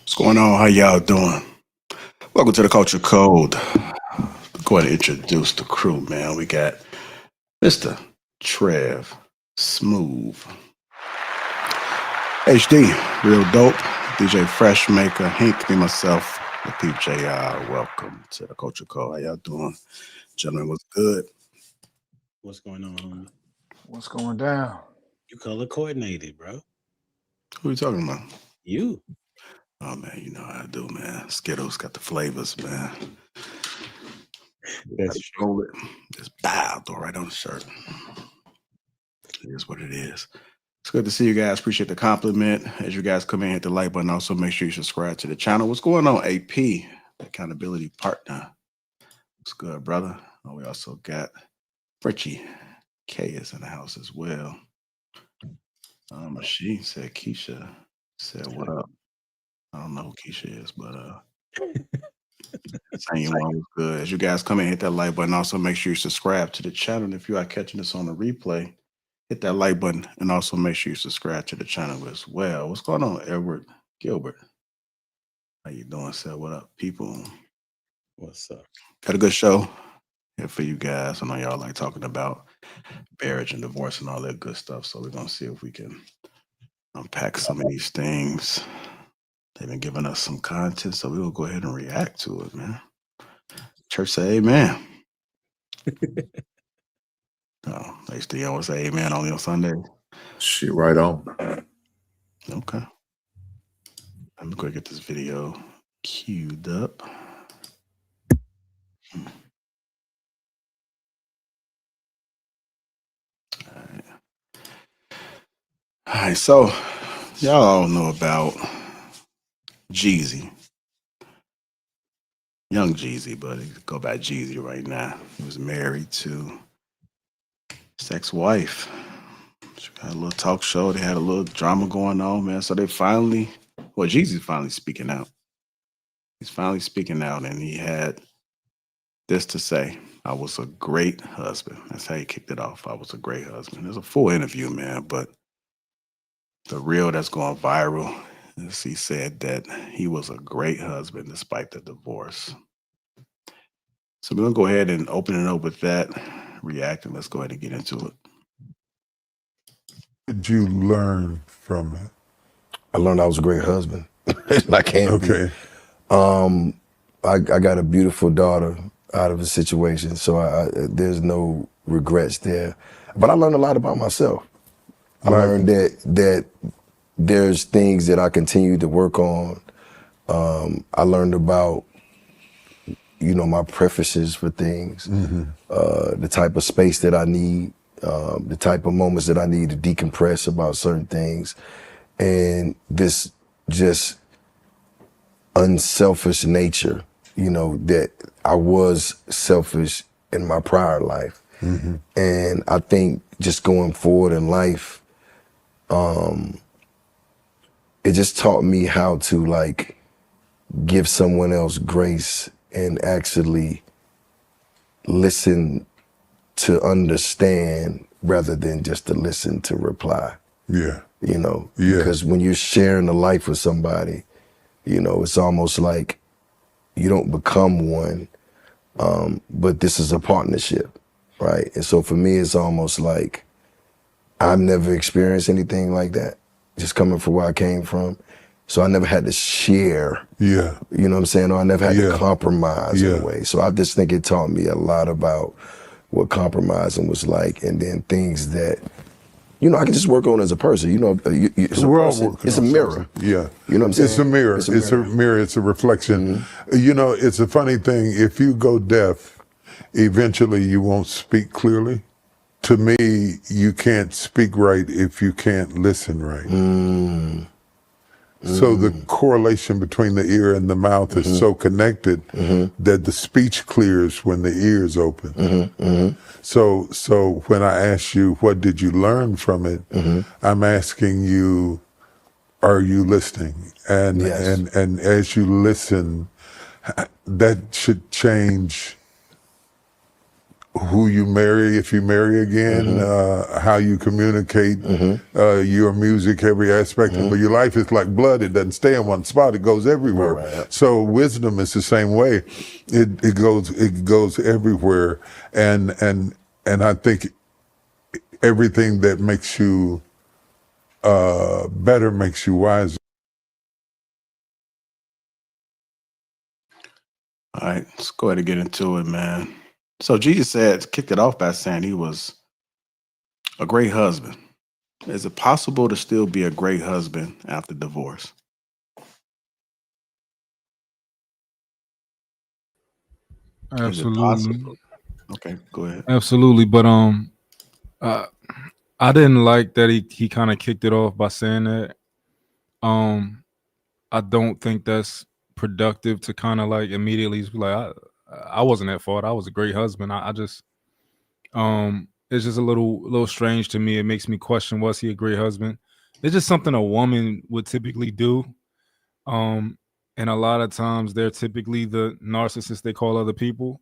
What's going on? How y'all doing? Welcome to the Culture Code. Go ahead and introduce the crew, man. We got Mr. Trev, Smooth, HD, Real Dope, DJ Freshmaker, Hink, me, myself, Lapeef JR. Welcome to the Culture Code. How y'all doing? Gentlemen, what's good? What's going on, homie? What's going down? You color coordinated, bro. Who are you talking about? You. Oh, man, you know how I do, man. Skittles got the flavors, man. That's true. Roll it. Just bow, throw right on the shirt. It is what it is. It's good to see you guys. Appreciate the compliment. As you guys come in, hit the like button. Also, make sure you subscribe to the channel. What's going on, AP? The accountability partner. What's good, brother? Oh, we also got Fritchie K is in the house as well. She said Keisha said, "What up?" I don't know who Keisha is, but saying one was good. As you guys come in, hit that like button. Also, make sure you subscribe to the channel. And if you are catching this on the replay, hit that like button and also make sure you subscribe to the channel as well. What's going on, Edward Gilbert? How you doing, sir? What up, people? What's up? Got a good show here for you guys. I know y'all like talking about marriage and divorce and all that good stuff. So we're gonna see if we can unpack some of these things. They've been giving us some content, so we will go ahead and react to it, man. Church say amen. Oh, they still always say amen only on Sunday. Shit, right on. Okay. Let me go get this video queued up. All right, so y'all all know about Jeezy. Young Jeezy, but he go by Jeezy right now. He was married to his ex-wife. She had a little talk show. They had a little drama going on, man. So Jeezy's finally speaking out. He's finally speaking out, and he had this to say: "I was a great husband." That's how he kicked it off. I was a great husband. There's a full interview, man, but the reel that's going viral is he said that he was a great husband despite the divorce. So we're gonna go ahead and open it up with that, react, and let's go ahead and get into it. What did you learn from it? I learned I was a great husband. I can't be. Okay. I got a beautiful daughter out of the situation, so there's no regrets there. But I learned a lot about myself. I learned that there's things that I continue to work on. I learned about, my preferences for things, the type of space that I need, the type of moments that I need to decompress about certain things, and this just unselfish nature, that I was selfish in my prior life. And I think just going forward in life, it just taught me how to give someone else grace and actually listen to understand rather than just to listen to reply. Yeah. Because when you're sharing a life with somebody, it's almost like you don't become one, but this is a partnership, right? And so for me, it's almost like I've never experienced anything like that, just coming from where I came from. So I never had to share, Yeah. you know what I'm saying? Or I never had to compromise in Yeah. a way. So I just think it taught me a lot about what compromising was like, and then things that, I can just work on as a person. We're all working it's a on mirror. something. Yeah. You know what I'm saying? It's a mirror. It's a mirror. It's a reflection. It's a funny thing. If you go deaf, eventually you won't speak clearly. To me, you can't speak right if you can't listen right. So the correlation between the ear and the mouth is so connected that the speech clears when the ear is open. So when I ask you, what did you learn from it? I'm asking you, are you listening? And as you listen, that should change who you marry if you marry again, how you communicate your music, every aspect of your life. It's like blood. It doesn't stay in one spot. It goes everywhere. Right. So wisdom is the same way. It goes everywhere. And I think everything that makes you better makes you wiser. All right, let's go ahead and get into it, man. So Jesus kicked it off by saying he was a great husband. Is it possible to still be a great husband after divorce? Is it Absolutely. possible? Okay, go ahead. Absolutely. But I didn't like that he kind of kicked it off by saying that. I don't think that's productive to kind of like immediately be like, I wasn't at fault. I was a great husband. I just it's just a little strange to me. It makes me question, was he a great husband? It's just something a woman would typically do. And a lot of times they're typically the narcissists they call other people.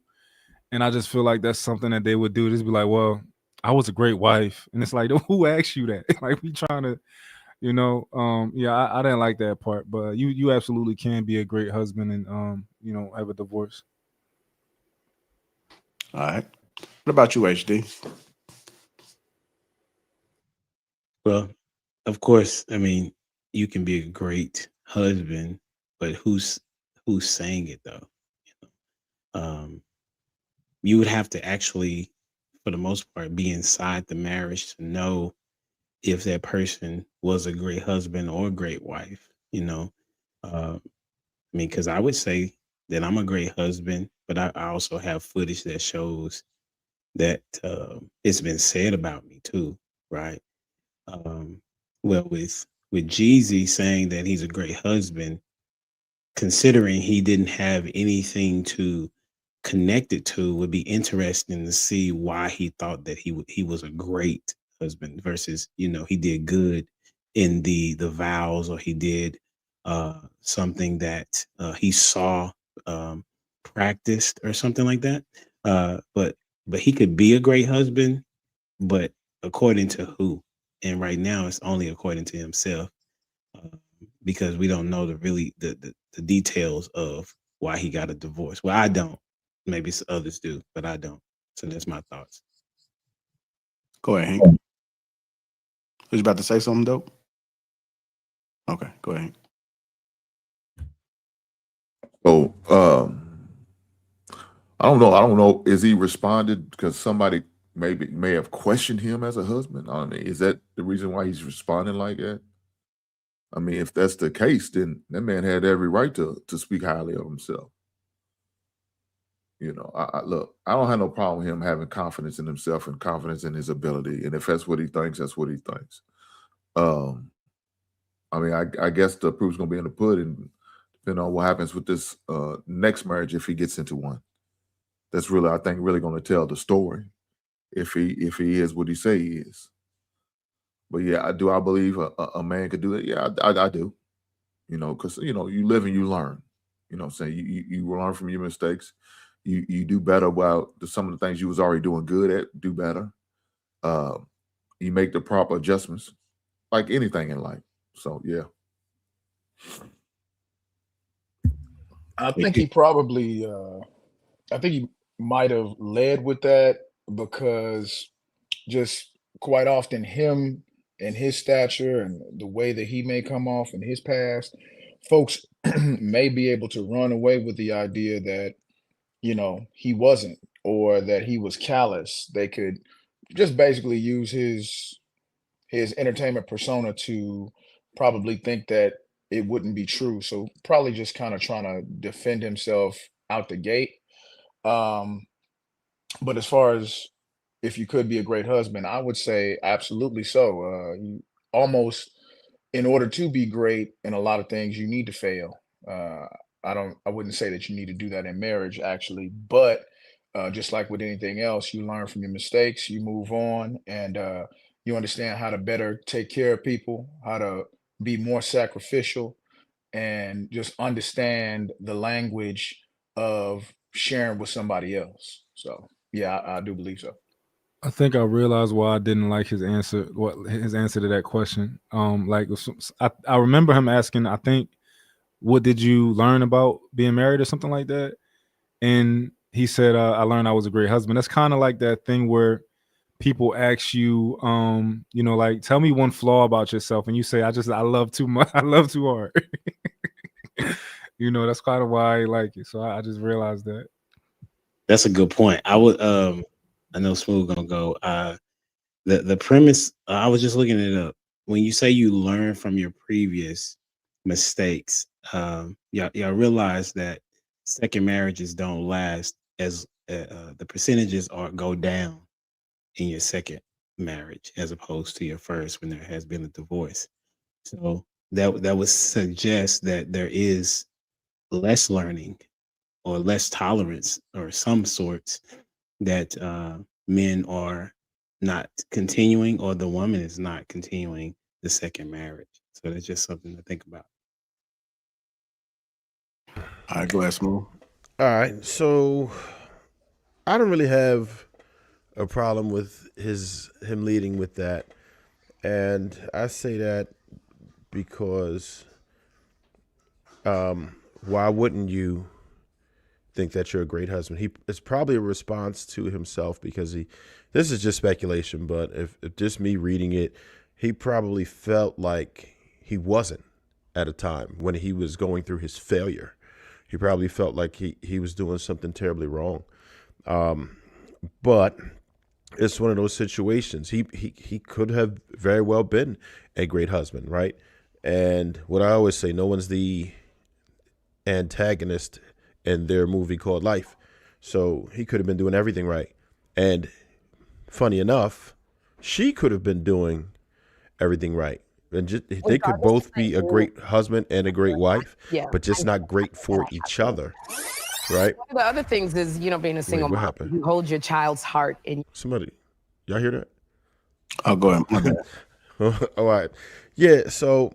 And I just feel like that's something that they would do. Just be like, well, I was a great wife. And it's like, who asked you that? Like, we trying to, yeah, I didn't like that part. But you absolutely can be a great husband and, have a divorce. All right. What about you, HD? Well, of course, I mean, you can be a great husband, but who's saying it though? You would have to actually, for the most part, be inside the marriage to know if that person was a great husband or a great wife. I mean, because I would say that I'm a great husband, but I also have footage that shows that it's been said about me too, right? Well, with Jeezy saying that he's a great husband, considering he didn't have anything to connect it to, would be interesting to see why he thought that he was a great husband versus he did good in the vows, or he did something that he saw practiced or something like that. But he could be a great husband, but according to who? And right now, it's only according to himself, because we don't know the details of why he got a divorce. Well, I don't. Maybe others do, but I don't. So that's my thoughts. Go ahead, Hank. Was you about to say something, dope? Okay, go ahead, Hank. So I don't know. I don't know. Is he responded because somebody may have questioned him as a husband? I mean, is that the reason why he's responding like that? I mean, if that's the case, then that man had every right to speak highly of himself. Look, I don't have no problem with him having confidence in himself and confidence in his ability. And if that's what he thinks, that's what he thinks. I mean, I guess the proof's gonna be in the pudding, depending on what happens with this next marriage if he gets into one. That's really, I think, really going to tell the story if he is what he say he is. But yeah, I believe a man could do that? Yeah, I do. Because you live and you learn. You know what I'm saying? You learn from your mistakes. You do better about some of the things you was already doing good at, do better. You make the proper adjustments, like anything in life. So yeah. I think he probably, I think he might have led with that because just quite often him and his stature and the way that he may come off in his past, folks may be able to run away with the idea that, he wasn't, or that he was callous. They could just basically use his entertainment persona to probably think that it wouldn't be true. So probably just kind of trying to defend himself out the gate. Um, but as far as if you could be a great husband, I would say absolutely so. You almost, in order to be great in a lot of things, you need to fail. Uh, I wouldn't say that you need to do that in marriage, actually, but just like with anything else, you learn from your mistakes, you move on, and you understand how to better take care of people, how to be more sacrificial, and just understand the language of sharing with somebody else. So Yeah, I do believe so. I think I realized why I didn't like his answer. What his answer to that question? Like I remember him asking, I think, what did you learn about being married or something like that? And he said, I learned I was a great husband. That's kind of like that thing where people ask you, you know, like, tell me one flaw about yourself, and you say, I love too much, I love too hard. You know, that's kind of why I like it. So I just realized that. That's a good point. I would I know Smooth gonna go. The premise, I was just looking it up. When you say you learn from your previous mistakes, y'all realize that second marriages don't last as the percentages are go down in your second marriage as opposed to your first when there has been a divorce. So that would suggest that there is less learning or less tolerance or some sorts that men are not continuing or the woman is not continuing the second marriage. So that's just something to think about. All right, go ahead, Smooth. All right, so I don't really have a problem with him leading with that, and I say that because why wouldn't you think that you're a great husband? It's probably a response to himself because this is just speculation, but if just me reading it, he probably felt like he wasn't at a time when he was going through his failure. He probably felt like he was doing something terribly wrong. But it's one of those situations. He could have very well been a great husband, right? And what I always say, no one's the antagonist in their movie called Life. So he could have been doing everything right. And funny enough, she could have been doing everything right. And they could both be a great husband and a great wife, but just not great for each other. Right? One of the other things is, you know, being a single what mom, happened? you hold your child's heart in. Somebody, y'all hear that? I'll go ahead. My bad. All right. Yeah, so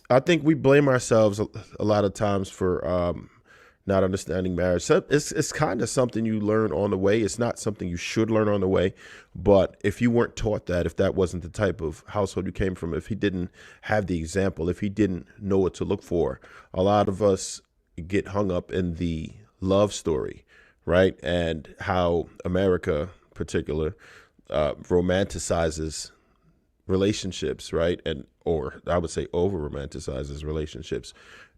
I think we blame ourselves a lot of times for not understanding marriage. So it's kind of something you learn on the way. It's not something you should learn on the way. But if you weren't taught that, if that wasn't the type of household you came from, if he didn't have the example, if he didn't know what to look for, a lot of us get hung up in the love story, right? And how America, in particular, romanticizes relationships, right? And or I would say over romanticizes relationships.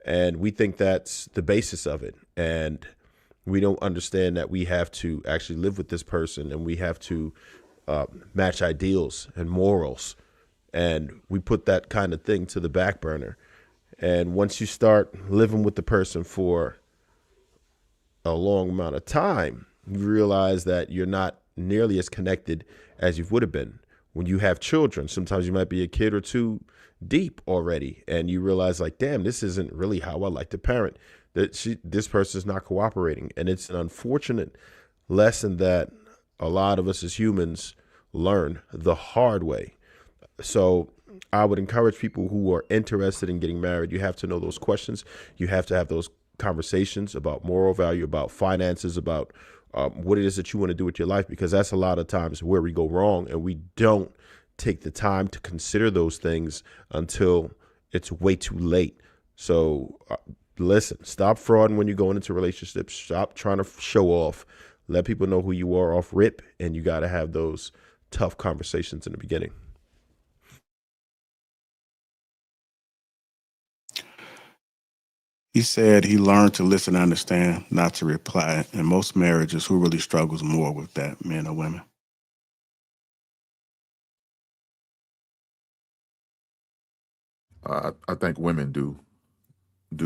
And we think that's the basis of it. And we don't understand that we have to actually live with this person and we have to match ideals and morals. And we put that kind of thing to the back burner. And once you start living with the person for a long amount of time, you realize that you're not nearly as connected as you would have been. When you have children, sometimes you might be a kid or two deep already, and you realize, like, damn, this isn't really how I like to parent. This person's not cooperating, and it's an unfortunate lesson that a lot of us as humans learn the hard way. So I would encourage people who are interested in getting married, you have to know those questions. You have to have those conversations about moral value, about finances, about what it is that you want to do with your life, because that's a lot of times where we go wrong, and we don't take the time to consider those things until it's way too late. So listen, stop frauding when you're going into relationships. Stop trying to show off. Let people know who you are off rip, and you got to have those tough conversations in the beginning. He said he learned to listen and understand, not to reply. In most marriages, who really struggles more with that, men or women? I think women do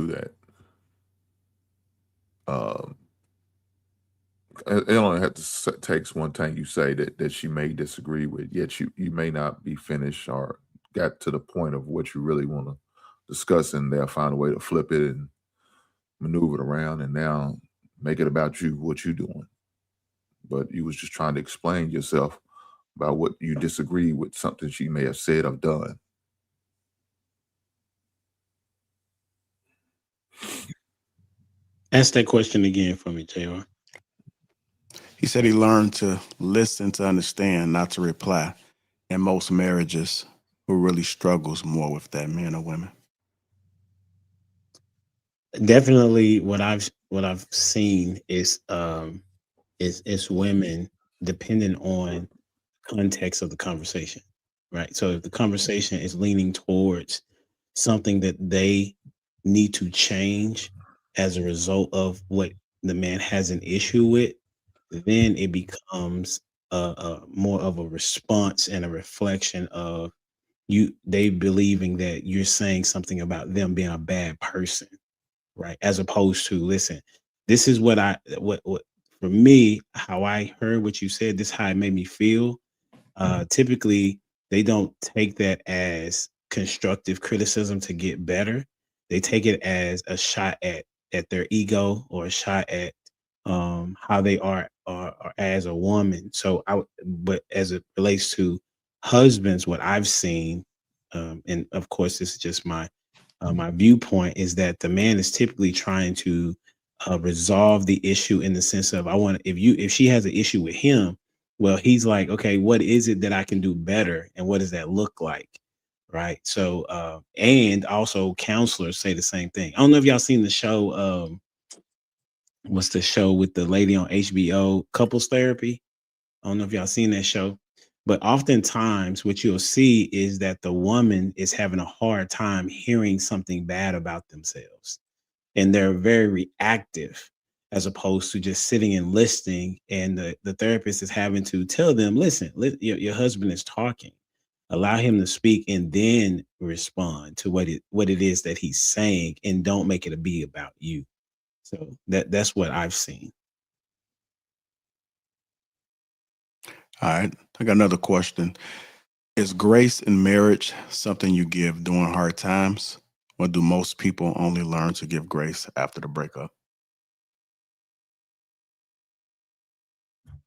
that. It only takes one thing you say that she may disagree with, yet you may not be finished or got to the point of what you really want to discuss, and they'll find a way to flip it and maneuver it around and now make it about you, what you're doing. But you was just trying to explain yourself about what you disagree with, something she may have said or done. Ask that question again for me, JR. He said he learned to listen to understand, not to reply. In most marriages, who really struggles more with that, men or women? Definitely what I've seen is women, depending on context of the conversation, right? So if the conversation is leaning towards something that they need to change as a result of what the man has an issue with, then it becomes a more of a response and a reflection of they believing that you're saying something about them being a bad person, right? As opposed to, listen, this is what for me, how I heard what you said, this is how it made me feel. Typically they don't take that as constructive criticism to get better. They take it as a shot at their ego, or a shot at how they are as a woman. So but as it relates to husbands, what I've seen, and of course this is just my viewpoint, is that the man is typically trying to resolve the issue, in the sense of, if she has an issue with him, well, he's like, okay, what is it that I can do better, and what does that look like, right? So and also counselors say the same thing. I don't know if y'all seen the show, what's the show with the lady on HBO, Couples Therapy? I don't know if y'all seen that show, but oftentimes what you'll see is that the woman is having a hard time hearing something bad about themselves, and they're very reactive, as opposed to just sitting and listening. And the therapist is having to tell them, listen, your husband is talking, allow him to speak, and then respond to what it is that he's saying, and don't make it be about you. So that's what I've seen. All right. I got another question. Is grace in marriage something you give during hard times, or do most people only learn to give grace after the breakup?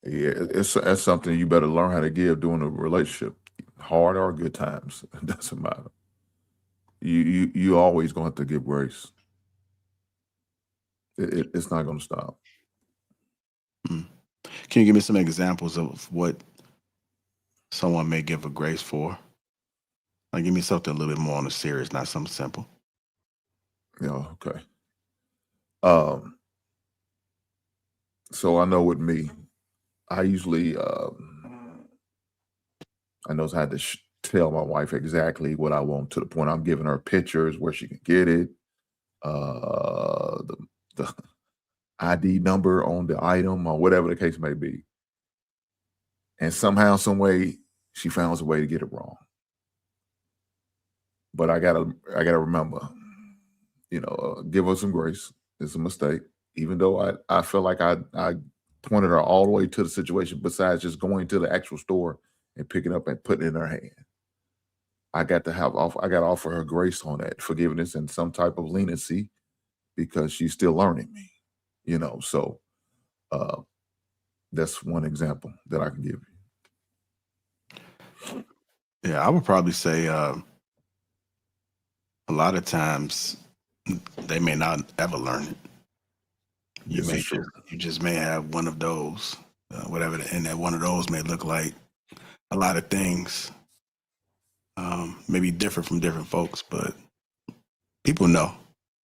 Yeah, that's something you better learn how to give during a relationship, hard or good times. It doesn't matter. You always going to have to give grace. It's not going to stop. Hmm. Can you give me some examples of what someone may give a grace for? Like, give me something a little bit more on the serious, not something simple. Yeah, okay. So I know with me, I usually I know I had to tell my wife exactly what I want, to the point I'm giving her pictures where she can get it, the ID number on the item, or whatever the case may be. And somehow, some way, she found a way to get it wrong. But I gotta remember, give her some grace. It's a mistake, even though I feel like I pointed her all the way to the situation. Besides just going to the actual store and picking up and putting it in her hand, I got to offer her grace on that, forgiveness, and some type of leniency, because she's still learning me. So that's one example that I can give you. Yeah, I would probably say a lot of times they may not ever learn it. You just may have one of those, whatever, and that one of those may look like a lot of things, maybe different from different folks, but people know.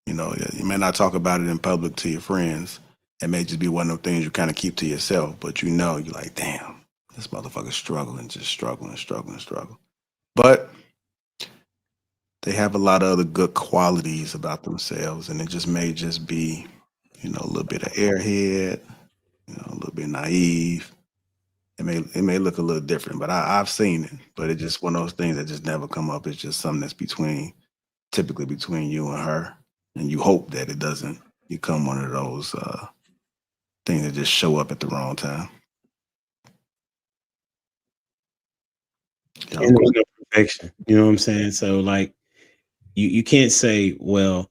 You may not talk about it in public to your friends. It may just be one of those things you kind of keep to yourself, but you're like, damn, this motherfucker's struggling, just struggling. But they have a lot of other good qualities about themselves, and it just may just be, a little bit of airhead, a little bit naive. It may look a little different, but I've seen it. But it's just one of those things that just never come up. It's just something that's typically between you and her, and you hope that it doesn't become one of those things that just show up at the wrong time. And there's no perfection. You know what I'm saying? So like, you can't say, well,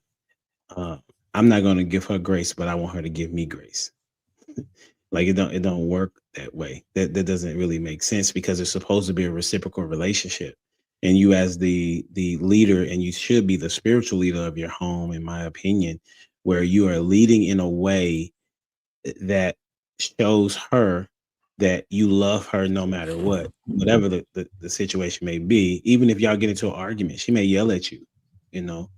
I'm not going to give her grace, but I want her to give me grace. Like, it don't work that way. That doesn't really make sense, because it's supposed to be a reciprocal relationship. And you, as the leader, and you should be the spiritual leader of your home, in my opinion, where you are leading in a way that shows her that you love her no matter what, whatever the situation may be. Even if y'all get into an argument, she may yell at you, you know,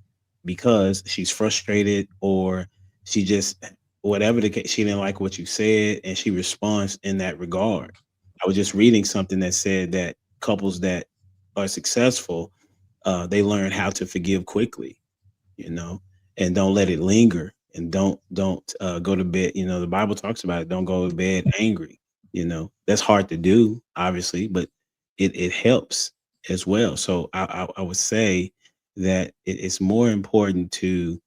because she's frustrated, or she just, whatever the case, she didn't like what you said and she responds in that regard. I was just reading something that said that couples that are successful, they learn how to forgive quickly, you know, and don't let it linger, and don't go to bed. You know, the Bible talks about it. Don't go to bed angry. You know, that's hard to do, obviously, but it helps as well. So I would say that it's more important to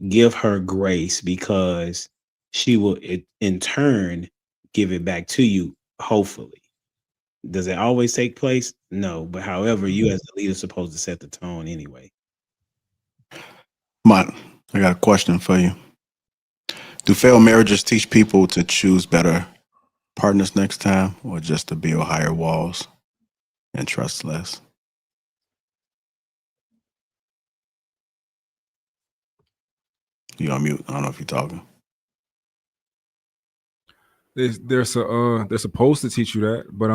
give her grace, because she will in turn give it back to you, hopefully. Does it always take place? No, but however, you as the leader supposed to set the tone anyway. Mont, I got a question for you. Do failed marriages teach people to choose better partners next time, or just to build higher walls and trust less? You on mute. I don't know if you're talking. They're supposed to teach you that, but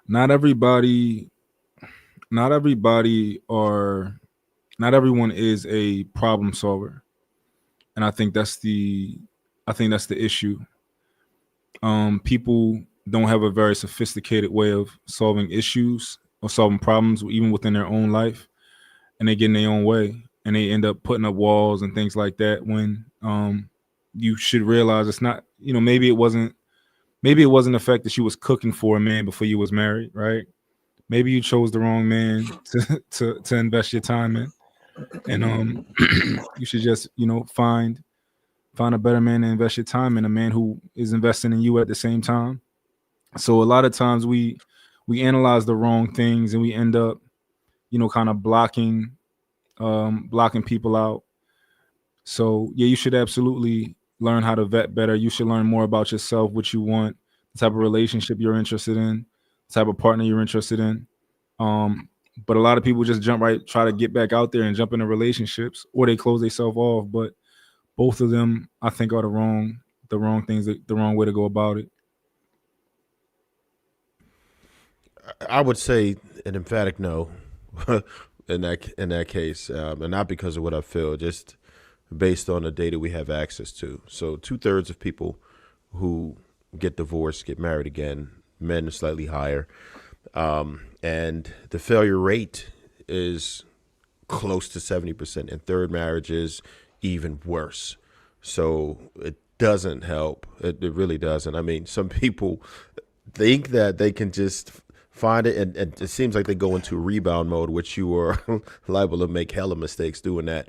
not everybody not everybody are not everyone is a problem solver. And I think that's the issue. People don't have a very sophisticated way of solving issues or solving problems even within their own life, and they get in their own way and they end up putting up walls and things like that when you should realize it's not, maybe it wasn't the fact that you was cooking for a man before you was married, right? Maybe you chose the wrong man to invest your time in, and you should just find a better man to invest your time in, a man who is investing in you at the same time. So a lot of times we analyze the wrong things and we end up kind of blocking people out. So yeah, you should absolutely learn how to vet better. You should learn more about yourself, what you want, the type of relationship you're interested in, the type of partner you're interested in. But a lot of people just try to get back out there and jump into relationships, or they close themselves off. But both of them, I think, are the wrong things, the wrong way to go about it. I would say an emphatic no in that case, and not because of what I feel, just based on the data we have access to. So 2/3 of people who get divorced get married again. Men are slightly higher, and the failure rate is close to 70%. In third marriages, even worse. So it doesn't help. It really doesn't. I mean, some people think that they can just find it, and it seems like they go into rebound mode, which you are liable to make hella mistakes doing that.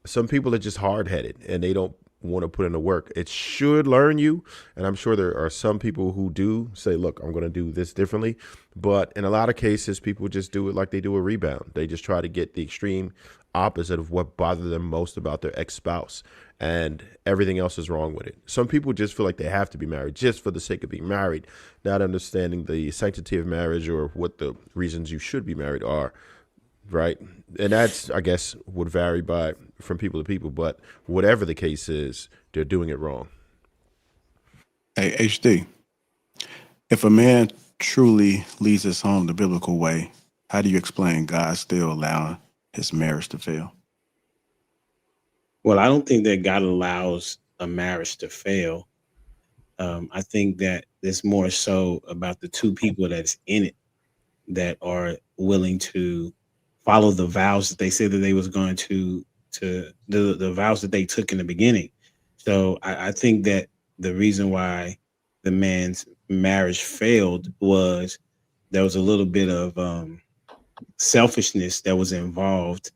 Some people are just hard-headed and they don't want to put in the work. It should learn you, and I'm sure there are some people who do say, look, I'm going to do this differently. But in a lot of cases, people just do it like they do a rebound. They just try to get the extreme opposite of what bothered them most about their ex-spouse, and everything else is wrong with it. Some people just feel like they have to be married just for the sake of being married, not understanding the sanctity of marriage or what the reasons you should be married are. Right. And that's, I guess, would vary from people to people. But whatever the case is, they're doing it wrong. Hey, HD, if a man truly leads his home the biblical way, how do you explain God still allowing his marriage to fail? Well, I don't think that God allows a marriage to fail. I think that it's more so about the two people that's in it that are willing to follow the vows that they said that they was going to the vows that they took in the beginning. So I think that the reason why the man's marriage failed was there was a little bit of selfishness that was involved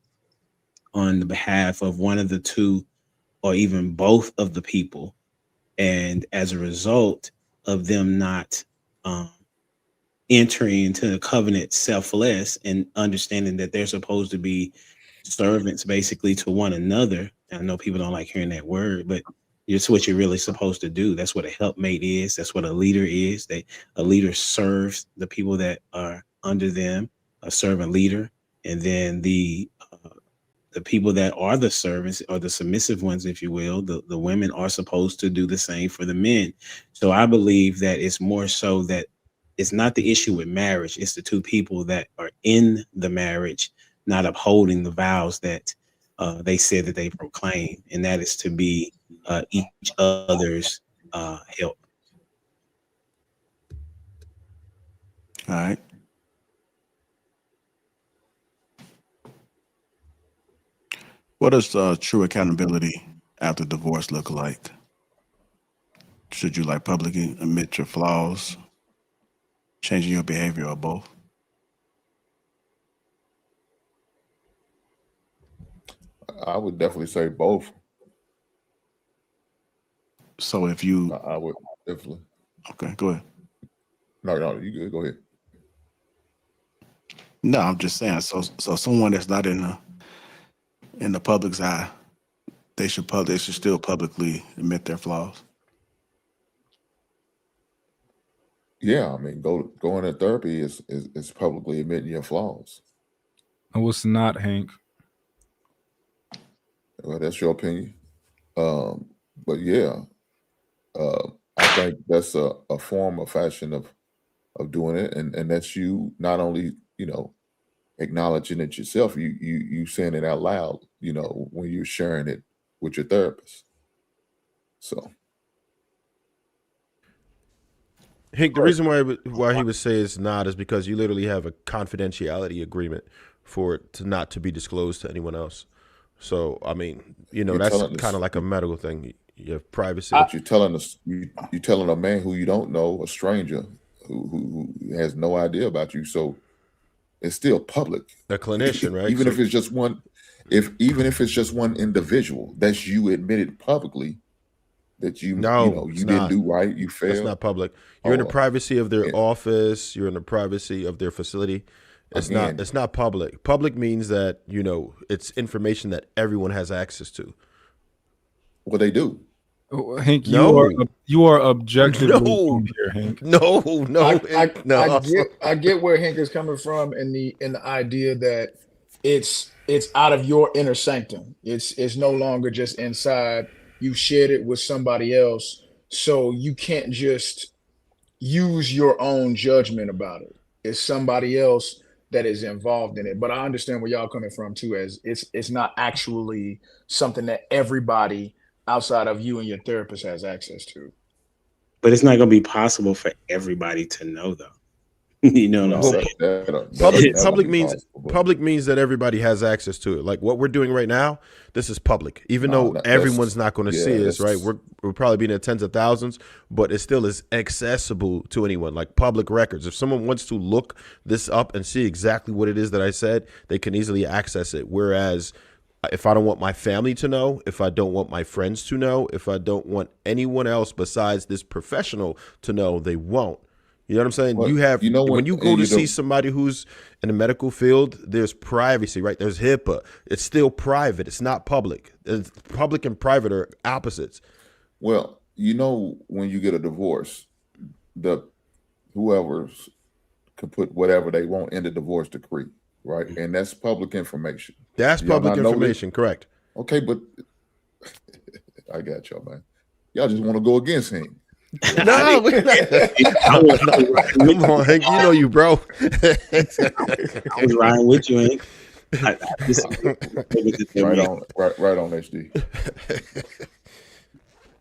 on the behalf of one of the two, or even both of the people. And as a result of them not entering into the covenant selfless and understanding that they're supposed to be servants basically to one another. I know people don't like hearing that word, but it's what you're really supposed to do. That's what a helpmate is. That's what a leader is. A leader serves the people that are under them, a servant leader, and then the the people that are the servants or the submissive ones, if you will, the women are supposed to do the same for the men. So I believe that it's more so that it's not the issue with marriage. It's the two people that are in the marriage not upholding the vows that they said that they proclaim, and that is to be each other's help. All right. What does true accountability after divorce look like? Should you like publicly admit your flaws, changing your behavior, or both? I would definitely say both. So if you, I would definitely. okay, go ahead. No, you good. Go ahead. No, I'm just saying. So someone that's not in the public's eye, they should still publicly admit their flaws. Yeah, I mean, going to therapy is publicly admitting your flaws. No, it's not, Hank. Well, that's your opinion. But yeah, I think that's a form or fashion of doing it, and that's you not only acknowledging it yourself, you saying it out loud, when you're sharing it with your therapist. So Hank, the reason why he would say it's not is because you literally have a confidentiality agreement for it to not to be disclosed to anyone else. So I mean, that's kind of like a medical thing. You have privacy. But you're telling us, you telling a man who you don't know, a stranger who has no idea about you, so it's still public. A clinician, right? Even if it's just one, even if it's just one individual, that's you admitted publicly that you didn't do right, you failed. That's not public. You're in the privacy of their office. You're in the privacy of their facility. It's not public. Public means that it's information that everyone has access to. Well, they do. Hank, you are objectively wrong here, Hank. No. I get where Hank is coming from in the idea that it's out of your inner sanctum. It's no longer just inside. You shared it with somebody else, so you can't just use your own judgment about it. It's somebody else that is involved in it. But I understand where y'all coming from too, as it's not actually something that everybody outside of you and your therapist has access to. But it's not going to be possible for everybody to know, though. You know what I'm saying? Public means that everybody has access to it. Like what we're doing right now, this is public. Even though everyone's not going to see us, right? We're probably being in tens of thousands, but it still is accessible to anyone, like public records. If someone wants to look this up and see exactly what it is that I said, they can easily access it. Whereas if I don't want my family to know, if I don't want my friends to know, if I don't want anyone else besides this professional to know, they won't. You know what I'm saying? Well, when you go to see somebody who's in the medical field, there's privacy, right? There's HIPAA. It's still private. It's not public. Public and private are opposites. Well, when you get a divorce, whoever can put whatever they want in the divorce decree, right? And that's public information. That's public information, correct? Okay, but I got y'all, man. Y'all just want to go against him. No, come on, Hank. You know you, bro. I was riding with you, Hank. Right on, HD.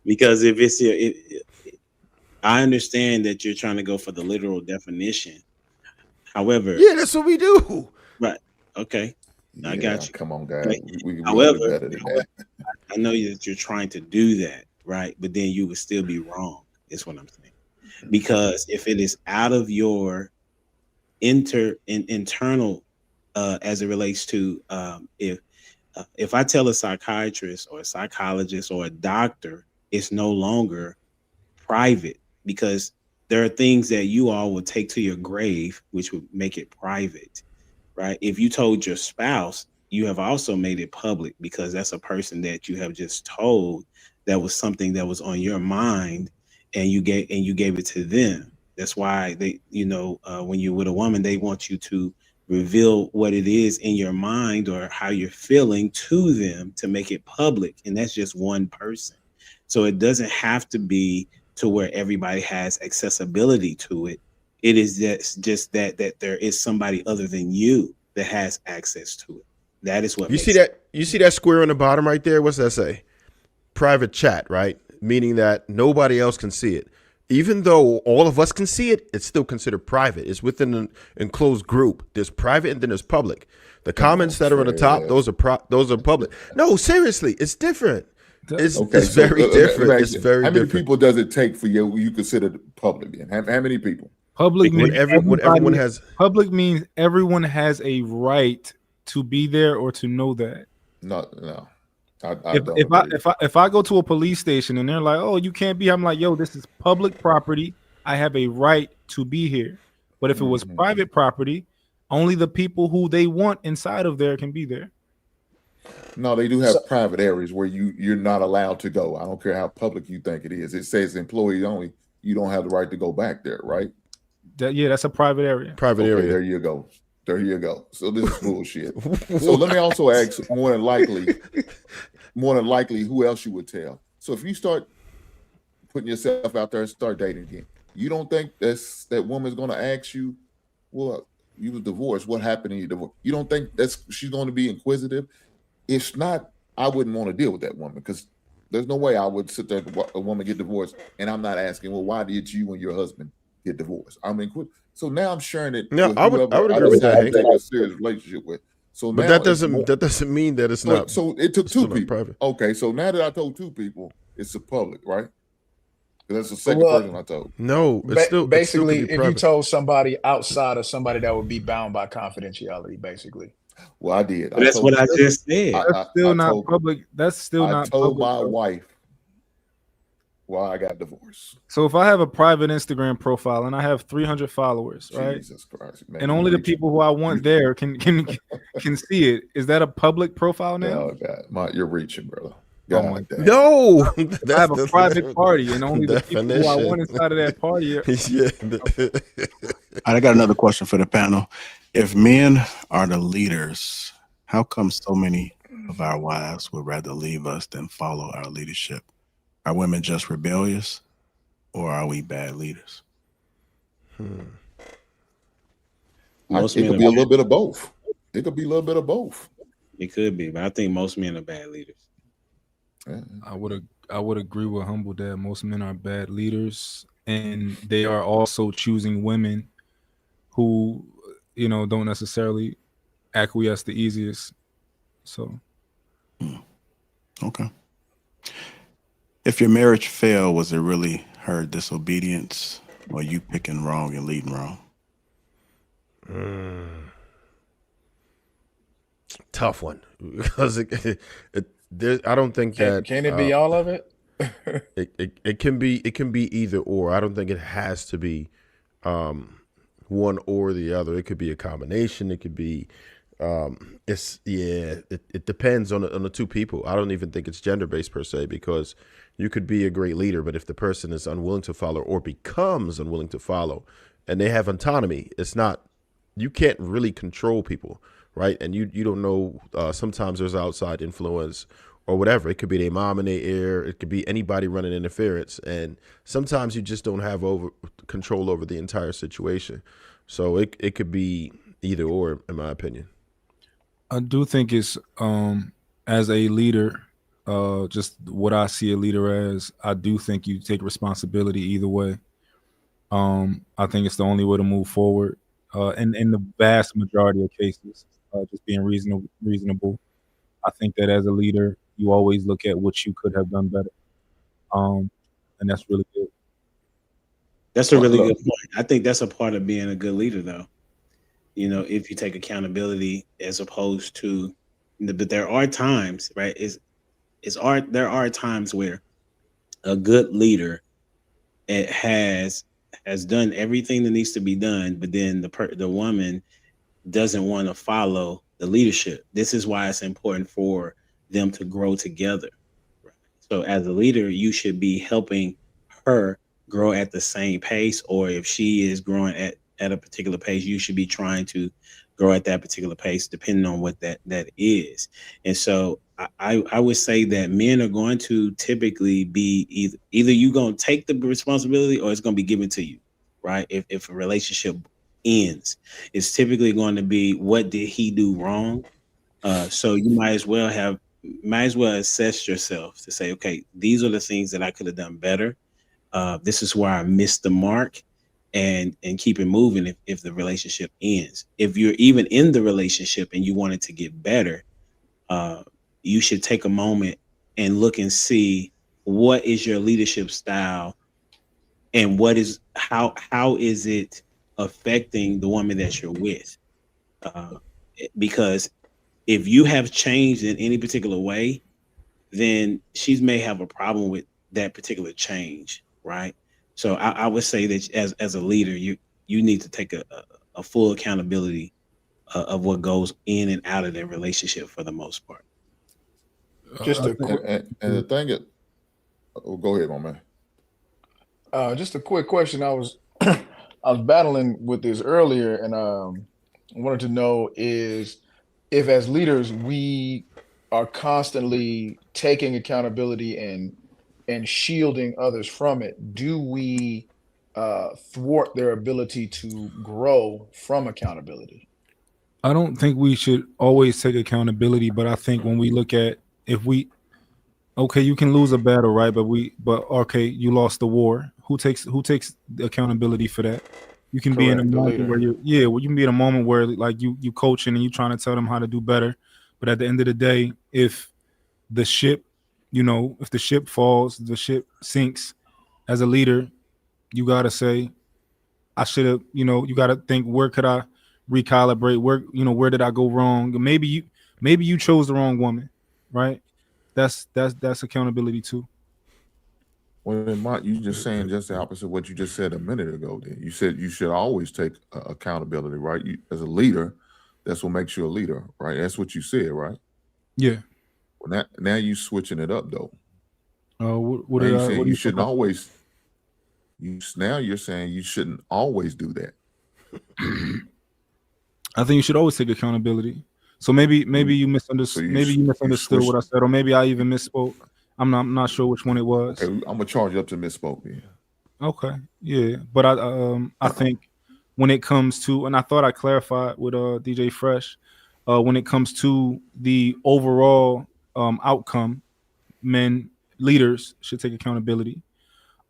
Because if it's I understand that you're trying to go for the literal definition. However, yeah, that's what we do. Right. Okay. I got you. Come on, guys. However, better than that. I know that you're trying to do that, right? But then you would still be wrong. Is what I'm saying. Because if it is out of your internal, as it relates to if I tell a psychiatrist or a psychologist or a doctor, it's no longer private, because there are things that you all will take to your grave, which would make it private, right? If you told your spouse, you have also made it public, because that's a person that you have just told that was something that was on your mind, and you gave it to them. That's why they, when you're with a woman, they want you to reveal what it is in your mind or how you're feeling to them to make it public. And that's just one person. So it doesn't have to be to where everybody has accessibility to it. It is just that there is somebody other than you that has access to it. That is what You see makes it. that? You see that square on the bottom right there? What's that say? Private chat, right? Meaning that nobody else can see it. Even though all of us can see it, it's still considered private. It's within an enclosed group. There's private and then there's public. The comments that are on the top, those are public. No, seriously, it's different. It's very different. It's very How many different. people does it take for you consider public? Then how many people? Public means When everyone has public means everyone has a right to be there or to know that. No. If I go to a police station and they're like, "Oh, you can't be," I'm like, "Yo, this is public property. I have a right to be here." But if it was private property, only the people who they want inside of there can be there. No, they do have private areas where you're not allowed to go. I don't care how public you think it is. It says employees only. You don't have the right to go back there, right? That's a private area. Private area. There you go. There you go. So this is bullshit. So let me also ask, more than likely, who else you would tell? So if you start putting yourself out there and start dating again, you don't think that woman's going to ask you, well, you was divorced. What happened in your divorce? You don't think she's going to be inquisitive? If not, I wouldn't want to deal with that woman, because there's no way I would sit there and a woman get divorced and I'm not asking, well, why did you and your husband get divorced? I mean, so now I'm sharing it. No, I would agree with that. Take a serious relationship with. So, but that doesn't mean that it's not. So it took two people. Private. Okay, so now that I told two people, it's a public, right? That's the second person I told. No, it's still basically if you told somebody outside of somebody that would be bound by confidentiality, basically. Well, I did. That's what I just said. That's still not public. That's still not. I told public, my wife why I got divorced. So if I have a private Instagram profile and I have 300 followers, right? Jesus Christ, man. And only the people who I want there can see it. Is that a public profile now? Oh God, you're reaching, brother. No, I have a private party, and only the people who I want inside of that party. I got another question for the panel. If men are the leaders, how come so many of our wives would rather leave us than follow our leadership? Are women just rebellious, or are we bad leaders? It could be a little bit of both. It could be a little bit of both. It could be, but I think most men are bad leaders. I would agree with Humble that most men are bad leaders, and they are also choosing women who, don't necessarily acquiesce the easiest. So, okay. If your marriage failed, was it really her disobedience, or you picking wrong and leading wrong? Tough one, because I don't think that can it be all of it? it can be either or. I don't think it has to be one or the other. It could be a combination. It could be it depends on the two people. I don't even think it's gender based per se, because you could be a great leader, but if the person is unwilling to follow or becomes unwilling to follow, and they have autonomy, you can't really control people, right? And you don't know, sometimes there's outside influence or whatever. It could be their mom in their ear. It could be anybody running interference. And sometimes you just don't have control over the entire situation. So it could be either or, in my opinion. I do think it's, as a leader, just what I see a leader as, I do think you take responsibility either way. I think it's the only way to move forward. And in the vast majority of cases, just being reasonable. I think that as a leader, you always look at what you could have done better. And that's really good. That's a really good point. I think that's a part of being a good leader, though. If you take accountability as opposed to, but there are times, right? There are times where a good leader has done everything that needs to be done, but then the woman doesn't want to follow the leadership. This is why it's important for them to grow together. Right? So as a leader, you should be helping her grow at the same pace, or if she is growing at at a particular pace, you should be trying to grow at that particular pace, depending on what that is. And so I would say that men are going to typically be either you going to take the responsibility or it's going to be given to you, right? If a relationship ends, it's typically going to be, what did he do wrong? So you might as well assess yourself to say, okay, these are the things that I could have done better. This is where I missed the mark, and keep it moving if the relationship ends. If you're even in the relationship and you want it to get better, you should take a moment and look and see what is your leadership style, and how is it affecting the woman that you're with. Because if you have changed in any particular way, then she may have a problem with that particular change, right? So I would say that as a leader, you need to take a full accountability of what goes in and out of their relationship for the most part. Just a quick, and the thing is, go ahead, my man. just a quick question. I was battling with this earlier, and wanted to know is if as leaders we are constantly taking accountability and shielding others from it, do we thwart their ability to grow from accountability? I don't think we should always take accountability, but I think when we look at, if we, okay, you can lose a battle, right? But okay, you lost the war. Who takes the accountability for that? You can be in a Correct, the moment leader. where you can be in a moment where like you coaching and you trying to tell them how to do better, but at the end of the day, if the ship, if the ship falls, the ship sinks, as a leader, you gotta say, I should have, you gotta think, where could I recalibrate? Where did I go wrong? Maybe you chose the wrong woman, right? That's accountability too. Well, Mark, you just saying just the opposite of what you just said a minute ago. Then you said you should always take accountability, right? You, as a leader, that's what makes you a leader, right? That's what you said, right? Yeah. Well, now you switching it up though. What Now did you I? saying What do you you shouldn't think? always. Now you're saying you shouldn't always do that. I think you should always take accountability. So maybe you So misunderstood. you Maybe you misunderstood switch. what I said, or maybe I even misspoke. I'm not sure which one it was. Okay, I'm gonna charge you up to misspoke then. Okay, yeah, but I think when it comes to, and I thought I clarified with DJ Fresh, when it comes to the overall outcome, men leaders should take accountability.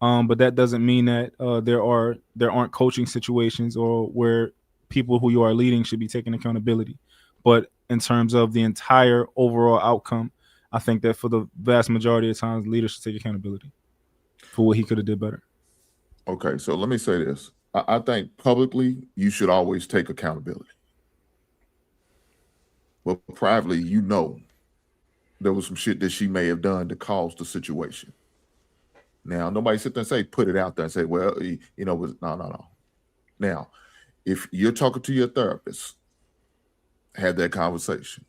But that doesn't mean that there aren't coaching situations or where people who you are leading should be taking accountability. But in terms of the entire overall outcome, I think that for the vast majority of times, leaders should take accountability for what he could have did better. Okay, so let me say this. I think publicly you should always take accountability. But privately, there was some shit that she may have done to cause the situation. Now, nobody sit there and say, put it out there and say, well, no. Now, if you're talking to your therapist, have that conversation.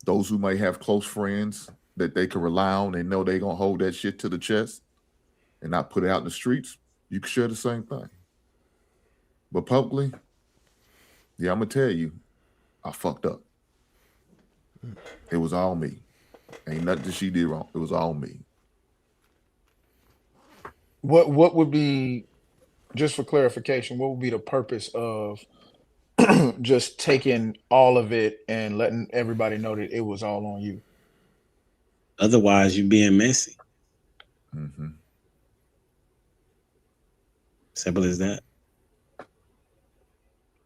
Those who may have close friends that they can rely on and know they're going to hold that shit to the chest and not put it out in the streets, you can share the same thing. But publicly, yeah, I'm going to tell you, I fucked up. It was all me. Ain't nothing that she did wrong. It was all me. What would be, just for clarification, what would be the purpose of just taking all of it and letting everybody know that it was all on you? Otherwise, you're being messy. Mm-hmm. Simple as that.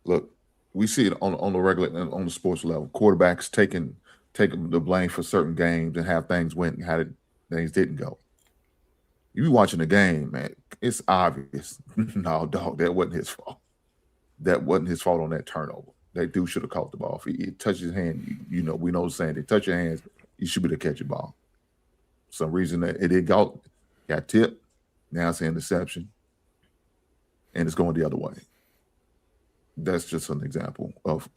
Look, we see it on the regular, on the sports level. Quarterbacks taking the blame for certain games and how things went and how things didn't go. You be watching the game, man. It's obvious. No, dog, that wasn't his fault. That wasn't his fault on that turnover. That dude should have caught the ball. If he touched his hand, we know the saying, they touch your hands, you should be able to catch the ball. For some reason that it got tipped. Now it's an interception. And it's going the other way. That's just an example of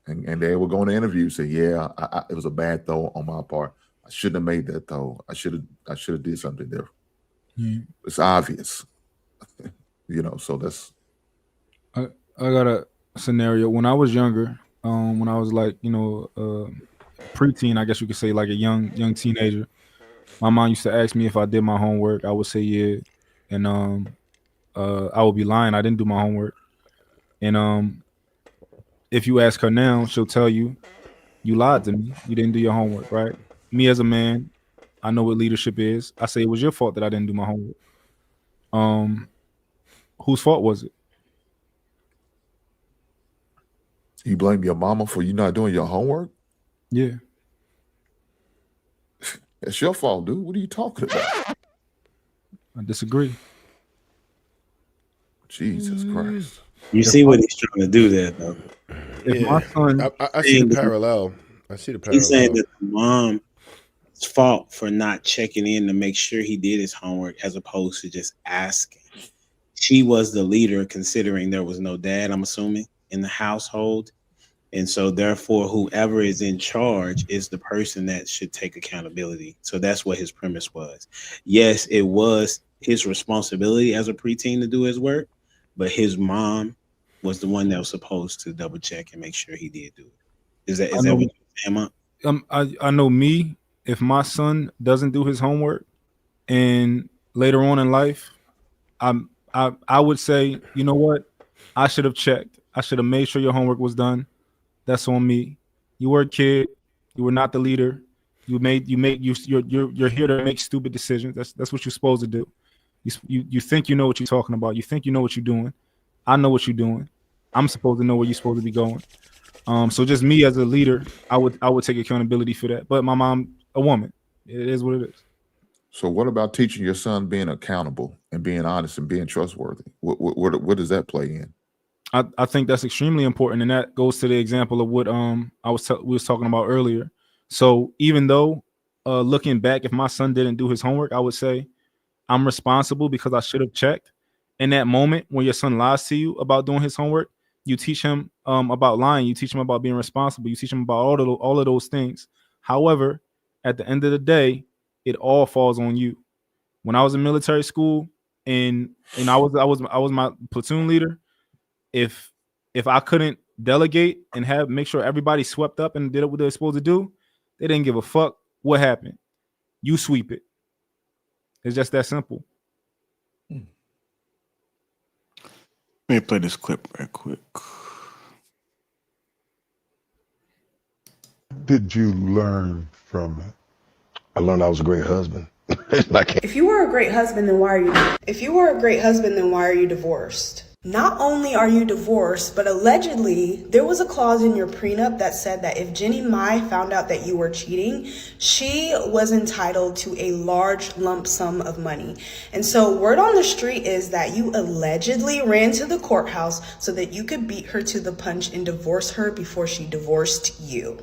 and they were going to interview, say, yeah, it was a bad throw on my part. I shouldn't have made that throw. I should have did something different. It's obvious. So that's I, I got a scenario. When I was younger, when I was like, preteen, I guess you could say like a young teenager, my mom used to ask me if I did my homework. I would say yeah, and I would be lying. I didn't do my homework. And if you ask her now, she'll tell you you lied to me. You didn't do your homework, right? Me as a man, I know what leadership is. I say it was your fault that I didn't do my homework. Um, whose fault was it? You blame your mama for you not doing your homework? Yeah. It's your fault, dude. What are you talking about? I disagree. Jesus Christ. You see what he's trying to do there, though. If my son, I see the parallel. I see the parallel. He's saying that the mom's fault for not checking in to make sure he did his homework as opposed to just asking. She was the leader, considering there was no dad, I'm assuming, in the household. And so therefore, whoever is in charge is the person that should take accountability. So that's what his premise was. Yes, it was his responsibility as a preteen to do his work, but his mom was the one that was supposed to double check and make sure he did do it. Is that what you're saying, Mark? I know me, if my son doesn't do his homework and later on in life, I would say, you know what? I should have checked. I should have made sure your homework was done. That's on me. You were a kid. You were not the leader. You're here to make stupid decisions. That's what you're supposed to do. You think you know what you're talking about. You think you know what you're doing. I know what you're doing. I'm supposed to know where you're supposed to be going. So just me as a leader, I would take accountability for that. But my mom, a woman, it is what it is. So what about teaching your son being accountable and being honest and being trustworthy? What does that play in? I think that's extremely important, and that goes to the example of what we was talking about earlier. So even though looking back, if my son didn't do his homework, I would say I'm responsible because I should have checked. In that moment when your son lies to you about doing his homework, you teach him about lying. You teach him about being responsible. You teach him about all of those things. However, at the end of the day, it all falls on you. When I was in military school and I was my platoon leader, if I couldn't delegate and make sure everybody swept up and did what they're supposed to do, they didn't give a fuck what happened. You sweep it. It's just that simple. Let me play this clip right quick. Did you learn from it? I learned I was a great husband. If you were a great husband, then why are you divorced? Not only are you divorced, but allegedly there was a clause in your prenup that said that if Jenny Mai found out that you were cheating, she was entitled to a large lump sum of money. And so word on the street is that you allegedly ran to the courthouse so that you could beat her to the punch and divorce her before she divorced you.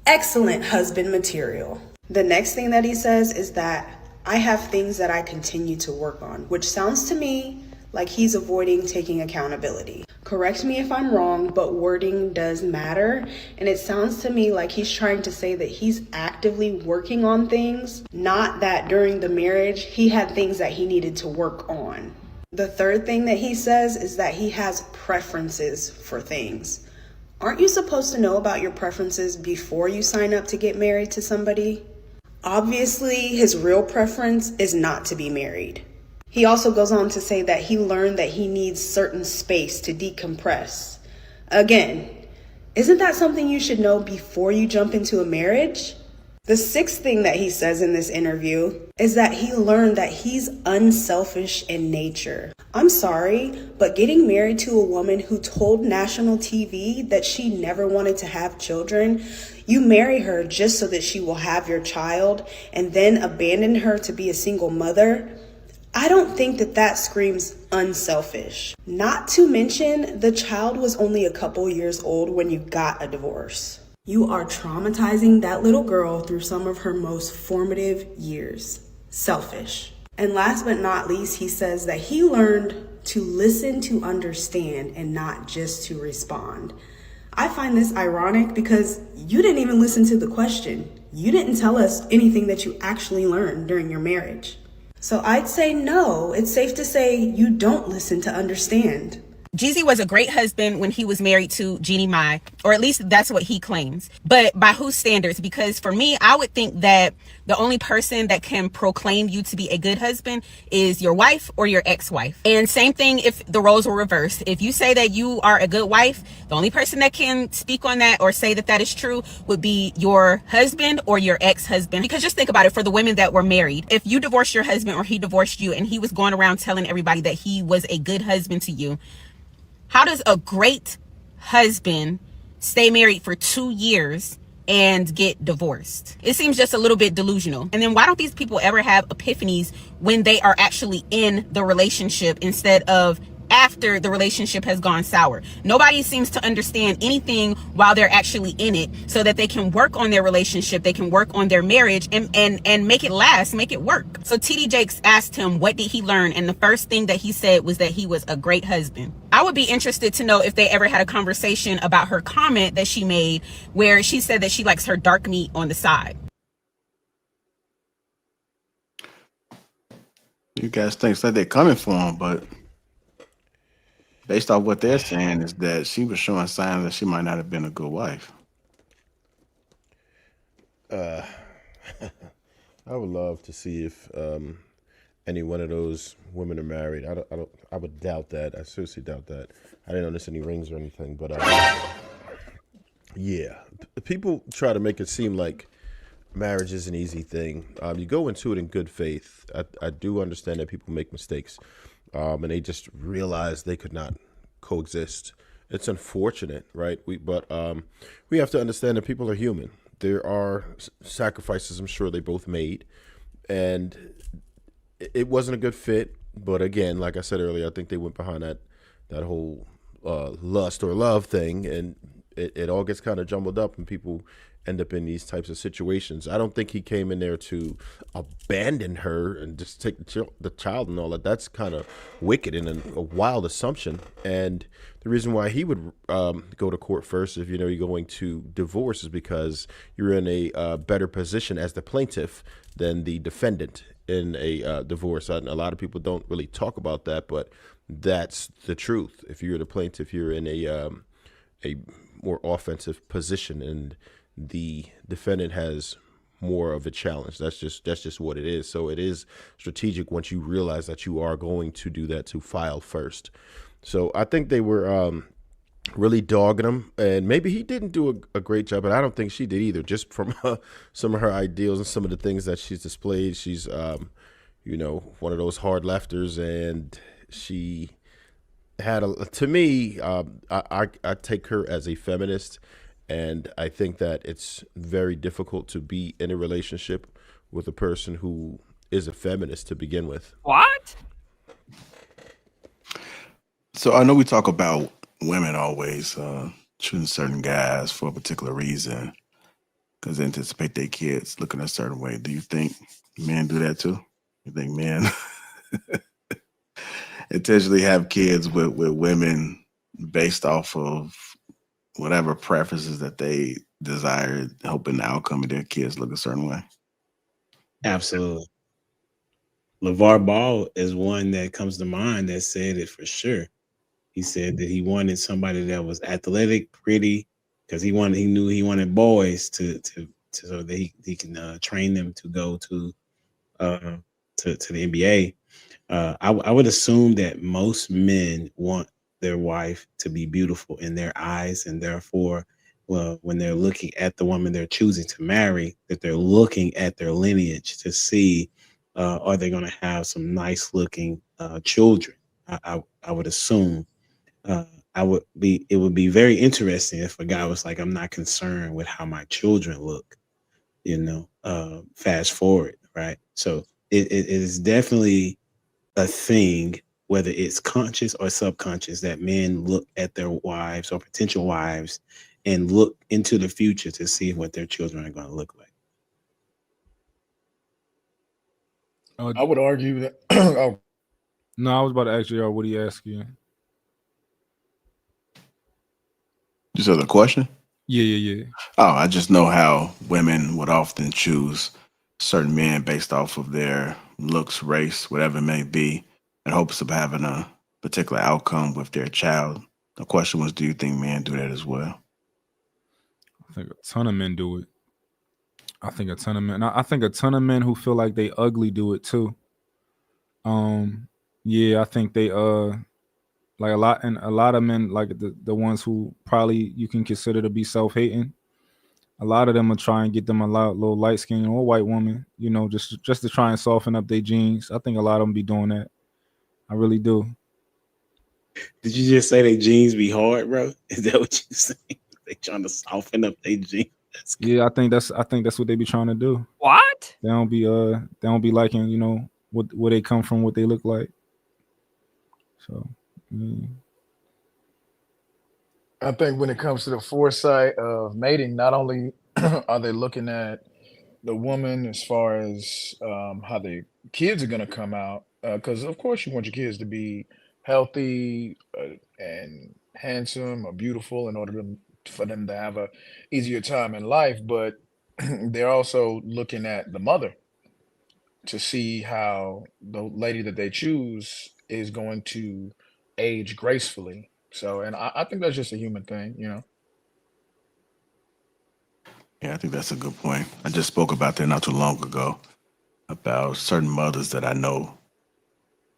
Excellent husband material. The next thing that he says is that I have things that I continue to work on, which sounds to me like he's avoiding taking accountability. Correct me if I'm wrong, but wording does matter. And it sounds to me like he's trying to say that he's actively working on things, not that during the marriage he had things that he needed to work on. The third thing that he says is that he has preferences for things. Aren't you supposed to know about your preferences before you sign up to get married to somebody? Obviously, his real preference is not to be married. He also goes on to say that he learned that he needs certain space to decompress. Again, isn't that something you should know before you jump into a marriage? The sixth thing that he says in this interview is that he learned that he's unselfish in nature. I'm sorry, but getting married to a woman who told national TV that she never wanted to have children, you marry her just so that she will have your child and then abandon her to be a single mother, I don't think that screams unselfish. Not to mention, the child was only a couple years old when you got a divorce. You are traumatizing that little girl through some of her most formative years. Selfish. And last but not least, he says that he learned to listen to understand and not just to respond. I find this ironic because you didn't even listen to the question. You didn't tell us anything that you actually learned during your marriage. So I'd say no, it's safe to say you don't listen to understand. Jeezy was a great husband when he was married to Jeannie Mai, or at least that's what he claims. But by whose standards? Because for me, I would think that the only person that can proclaim you to be a good husband is your wife or your ex-wife. And same thing if the roles were reversed. If you say that you are a good wife, the only person that can speak on that or say that that is true would be your husband or your ex-husband. Because just think about it, for the women that were married, if you divorced your husband or he divorced you and he was going around telling everybody that he was a good husband to you, how does a great husband stay married for 2 years and get divorced? It seems just a little bit delusional. And then why don't these people ever have epiphanies when they are actually in the relationship instead of after the relationship has gone sour? Nobody seems to understand anything while they're actually in it, so that they can work on their relationship, they can work on their marriage and make it last, make it work. So TD Jakes asked him, what did he learn? And the first thing that he said was that he was a great husband. I would be interested to know if they ever had a conversation about her comment that she made where she said that she likes her dark meat on the side. You guys think that they're coming for him, but based off what they're saying is that she was showing signs that she might not have been a good wife. I would love to see if any one of those women are married. I would doubt that. I seriously doubt that. I didn't notice any rings or anything, but yeah, people try to make it seem like marriage is an easy thing. You go into it in good faith. I do understand that people make mistakes, and they just realize they could not coexist. It's unfortunate, right? But we have to understand that people are human. There are sacrifices I'm sure they both made, and it wasn't a good fit. But again, like I said earlier, I think they went behind that whole lust or love thing, and it all gets kind of jumbled up, and people end up in these types of situations. I don't think he came in there to abandon her and just take the child and all that. That's kind of wicked and a wild assumption. And the reason why he would go to court first, if you know you're going to divorce, is because you're in a better position as the plaintiff than the defendant in a divorce. A lot of people don't really talk about that, but that's the truth. If you're the plaintiff, you're in a more offensive position, and the defendant has more of a challenge. That's just what it is. So it is strategic once you realize that you are going to do that to file first. So I think they were really dogging him, and maybe he didn't do a great job, but I don't think she did either. Just from some of her ideals and some of the things that she's displayed, she's one of those hard lefters, and she had to me, I take her as a feminist. And I think that it's very difficult to be in a relationship with a person who is a feminist to begin with. What? So I know we talk about women always choosing certain guys for a particular reason because they anticipate their kids looking a certain way. Do you think men do that too? You think men intentionally have kids with women based off of whatever preferences that they desire, hoping the outcome of their kids look a certain way? Absolutely. LeVar Ball is one that comes to mind that said it for sure. He said that he wanted somebody that was athletic, pretty, because he knew he wanted boys to so that he can train them to go to the NBA. I would assume that most men want their wife to be beautiful in their eyes, and therefore, when they're looking at the woman they're choosing to marry, that they're looking at their lineage to see are they going to have some nice looking children. I would assume it would be very interesting if a guy was like, I'm not concerned with how my children look, fast forward, right? So it is definitely a thing, whether it's conscious or subconscious, that men look at their wives or potential wives and look into the future to see what their children are going to look like. I would argue that. No, I was about to ask you, what do you ask you? Just as a question? Yeah. Oh, I just know how women would often choose certain men based off of their looks, race, whatever it may be, in hopes of having the particular outcome with their child. The question was, do you think men do that as well? I think a ton of men do it. I think a ton of men. I think a ton of men who feel like they ugly do it too. Yeah, I think they like a lot of men, like the ones who probably you can consider to be self-hating. A lot of them are trying to get them a little light skin or white woman, you know, just to try and soften up their jeans. I think a lot of them be doing that. I really do. Did you just say they jeans be hard, bro? Is that what you saying? They trying to soften up their jeans? Yeah, I think that's what they be trying to do. What? They don't be liking, you know, where they come from, what they look like. So, yeah. I think when it comes to the foresight of mating, not only are they looking at the woman as far as how the kids are going to come out, because of course you want your kids to be healthy and handsome or beautiful in order for them to have a easier time in life, but they're also looking at the mother to see how the lady that they choose is going to age gracefully. So, and I think that's just a human thing, you know. Yeah, I think that's a good point. I just spoke about that not too long ago about certain mothers that I know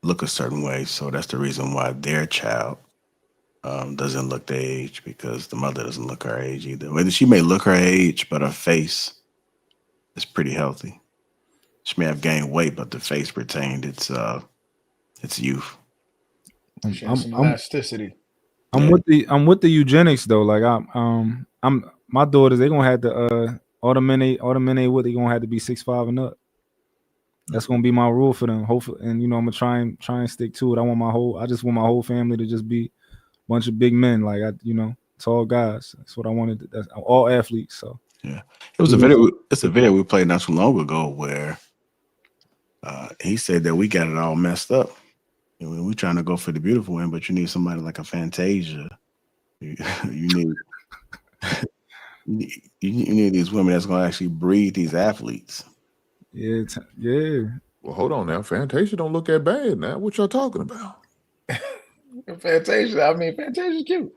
look a certain way. So that's the reason why their child doesn't look their age, because the mother doesn't look her age either. Whether she may look her age, but her face is pretty healthy. She may have gained weight, but the face retained its youth. She has some elasticity. I'm with the eugenics though. Like I'm my daughters, they gonna have to all the men they what they gonna have to be 6'5" and up. That's gonna be my rule for them. Hopefully, and you know, I'm gonna try and stick to it. I just want my whole family to just be a bunch of big men, like tall guys. That's what I wanted. That's all athletes. So yeah, it was a video. It's a video we played not too long ago where he said that we got it all messed up. You know, we're trying to go for the beautiful one, but you need somebody like a Fantasia. You need you need these women that's going to actually breed these athletes. Yeah, yeah. Well, hold on now. Fantasia don't look that bad now. What y'all talking about? Fantasia's cute.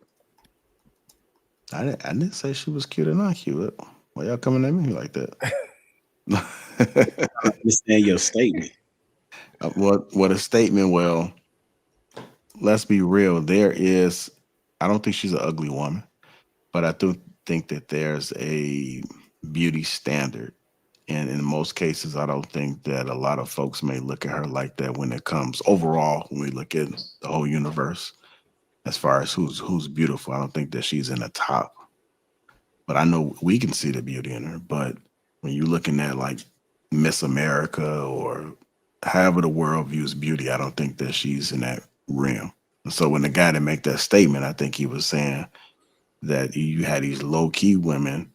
I didn't say she was cute or not cute. Why y'all coming at me like that? I understand your statement. What a statement. Well, let's be real. I don't think she's an ugly woman, but I do think that there's a beauty standard. And in most cases, I don't think that a lot of folks may look at her like that when it comes overall, when we look at the whole universe, as far as who's beautiful. I don't think that she's in the top. But I know we can see the beauty in her. But when you're looking at like Miss America or however the world views beauty, I don't think that she's in that realm. And so when the guy that make that statement, I think he was saying that you had these low-key women,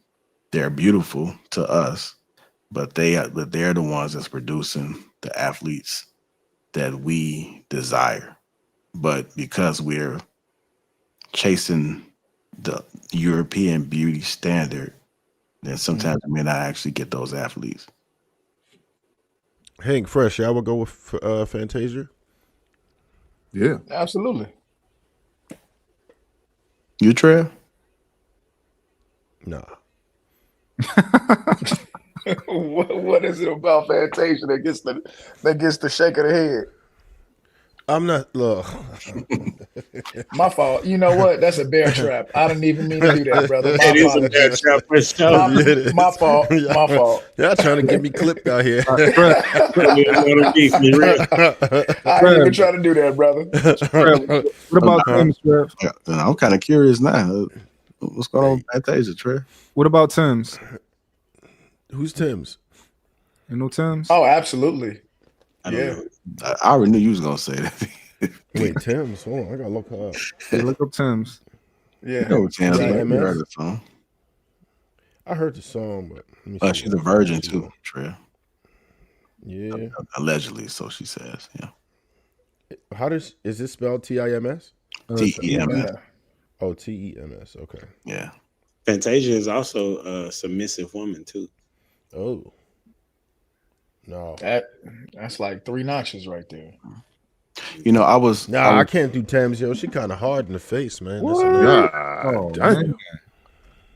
they're beautiful to us, but they're the ones that's producing the athletes that we desire. But because we're chasing the European beauty standard, then sometimes we may not actually get those athletes. Hank Fresh, y'all would go with Fantasia? Yeah, absolutely. You, Trev? Nah. What is it about Fantasia that gets the shake of the head? I'm not. Look, my fault. You know what? That's a bear trap. I didn't even mean to do that, brother. It is a bear trap for sure. My fault. My fault. Y'all trying to get me clipped out here. I ain't even trying to do that, brother. What about Tim's, Trev? I'm kind of curious now. What's going on with Fantasia, Trev? What about Tim's? Who's Tim's? You know Tim's? Oh, absolutely. I already knew you was gonna say that. Wait, Tim's. Hold on, I gotta look her up. Yeah, look up Tim's. Yeah, you know Tim's. I heard the song. I heard the song, but she's a virgin too, Trev. Yeah, allegedly, so she says. Yeah. Is this spelled TIMS? TEMS. Oh, TEMS. Okay. Yeah. Fantasia is also a submissive woman too. Oh. No. That's like 3 notches right there. You know, I was. Nah, I can't do Tams, yo. She kind of hard in the face, man. That's What? another- Oh, damn.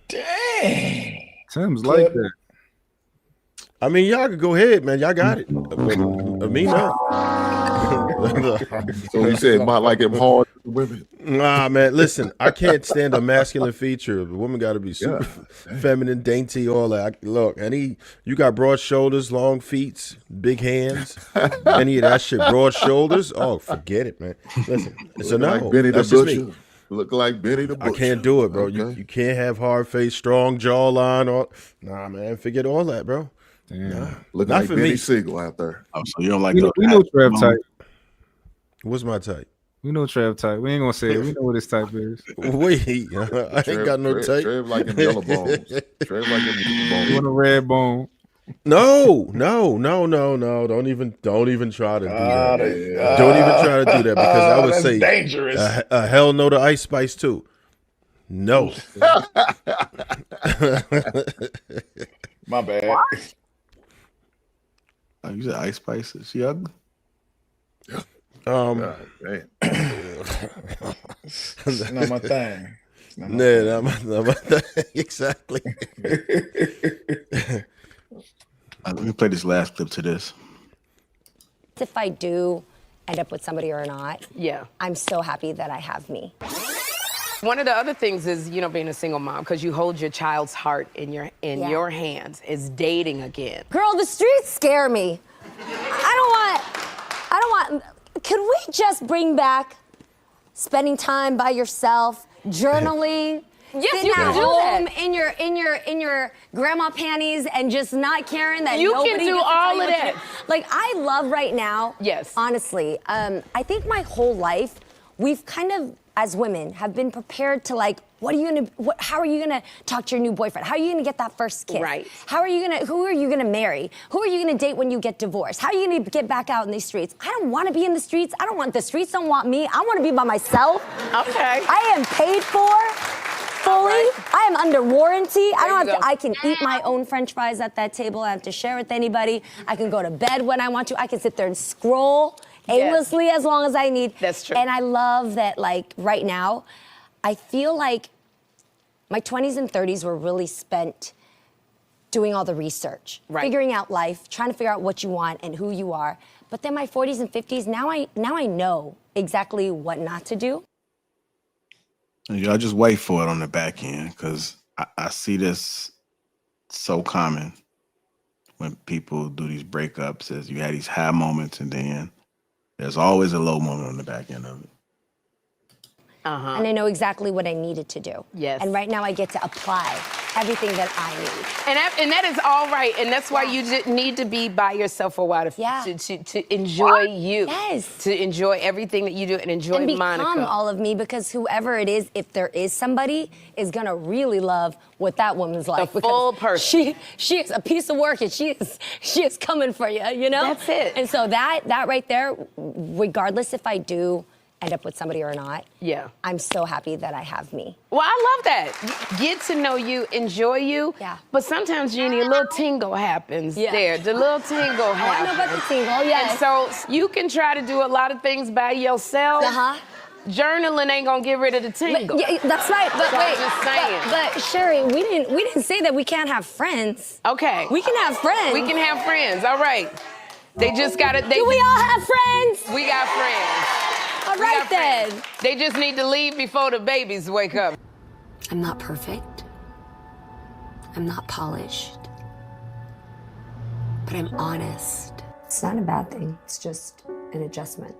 Dang. Tim's like Clip. that. I mean, y'all could go ahead, man. Y'all got it. But me, no. So he said might like him hard with women. Nah, man. Listen, I can't stand a masculine feature. The woman got to be super feminine, dainty, all that. Look, you got broad shoulders, long feet, big hands. Any of that shit, broad shoulders. Oh, forget it, man. Listen, it's a no. Like Benny the That's just Butcher. me. Look like Benny the Butcher. I can't do it, bro. Okay. You can't have hard face, strong jawline. Nah, man. Forget all that, bro. Damn. Nah, Looking not like for Benny me. Siegel out there. Oh, so you don't like We know Trev type. What's my type? We know Trev type. We ain't gonna say it. We know what his type is. Wait, I ain't got no type. Trev like them yellow bones. Trev like them yellow You want a red bone? No. Don't even try to do that. Don't even try to do that because I would that's say dangerous. a hell no to Ice Spice too. No. My bad. Oh, you said Ice Spice. Is she ugly? God, man. It's not my thing. Nah, not my thing. Exactly. Let me play this last clip to this. If I do end up with somebody or not, Yeah. I'm so happy that I have me. One of the other things is, being a single mom, because you hold your child's heart in your hands, is dating again. Girl, the streets scare me. I don't want, could we just bring back spending time by yourself, journaling? Yes, sitting you can at do home that. in your grandma panties and just not caring that You nobody can do gets to tell all you of what to that. do. Like, I love right now. Yes. Honestly, I think my whole life we've kind of, as women, have been prepared to like, how are you gonna talk to your new boyfriend? How are you gonna get that first kiss? Right. Who are you gonna marry? Who are you gonna date when you get divorced? How are you gonna get back out in these streets? I don't wanna be in the streets. The streets don't want me. I wanna be by myself. Okay. I am paid for. Fully. Right. I am under warranty. I can go. eat my own French fries at that table. I don't have to share with anybody. I can go to bed when I want to. I can sit there and scroll aimlessly as long as I need. That's true. And I love that, like, right now, I feel like my 20s and 30s were really spent doing all the research, figuring out life, trying to figure out what you want and who you are. But then my 40s and 50s, now I know exactly what not to do. I just wait for it on the back end because I see this so common when people do these breakups. As you had these high moments and then there's always a low moment on the back end of it. And I know exactly what I needed to do. Yes. And right now I get to apply everything that I need. And that is all right. And that's why you need to be by yourself for a while to enjoy you. Yes. To enjoy everything that you do and enjoy And become Monica. all of me, because whoever it is, if there is somebody, is gonna really love what that woman's like. The full person. She is a piece of work, and she is coming for you. You know. That's it. And so that right there, regardless if I do end up with somebody or not, I'm so happy that I have me. Well, I love that. Get to know you, enjoy you. Yeah. But sometimes, Jeannie, a little tingle happens there. The little tingle happens. I know about the tingle, yes. And so you can try to do a lot of things by yourself. Journaling ain't gonna get rid of the tingle. That's right. But So I'm wait, just saying. but Sherry, we didn't say that we can't have friends. Okay. We can have friends. We can have friends. All right. They just gotta. Do we all have friends? We got friends. All right then. They just need to leave before the babies wake up. I'm not perfect. I'm not polished. But I'm honest. It's not a bad thing. It's just an adjustment.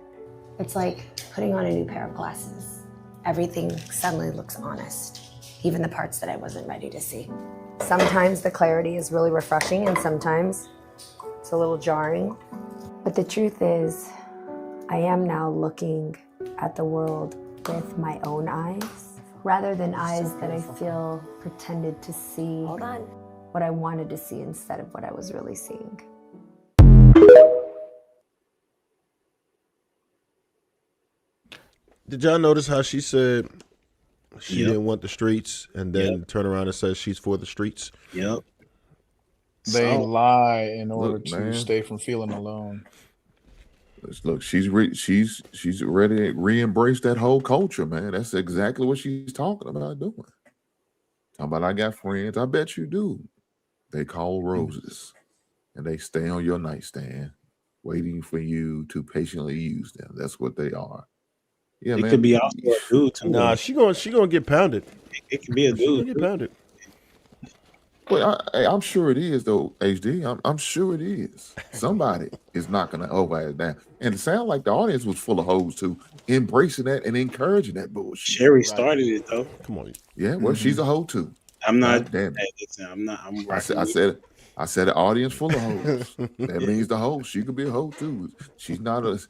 It's like putting on a new pair of glasses. Everything suddenly looks honest, even the parts that I wasn't ready to see. Sometimes the clarity is really refreshing, and sometimes it's a little jarring. But the truth is, I am now looking at the world with my own eyes, rather than eyes that I feel pretended to see what I wanted to see instead of what I was really seeing. Did y'all notice how she said she didn't want the streets and then turn around and says she's for the streets? Yep. They lie in order to stay from feeling alone. Look, she's ready to re-embrace that whole culture, man. That's exactly what she's talking about doing. Talking about, I got friends. I bet you do. They call roses, and they stay on your nightstand, waiting for you to patiently use them. That's what they are. Yeah, It could man. be also a dude too. Nah, Though. she gonna get pounded. It could be a She dude. gonna get Too. pounded. Well, I'm sure it is, though, HD. I'm sure it is. Somebody is not going to override that. And it sounded like the audience was full of hoes, too, embracing that and encouraging that bullshit. Sherry started it though. Come on. Yeah, well, she's a hoe, too. I'm not. God damn it. Hey, listen, I'm not. I'm I rocking. with said an audience full of hoes. That means the hoe. She could be a hoe, too. She's not a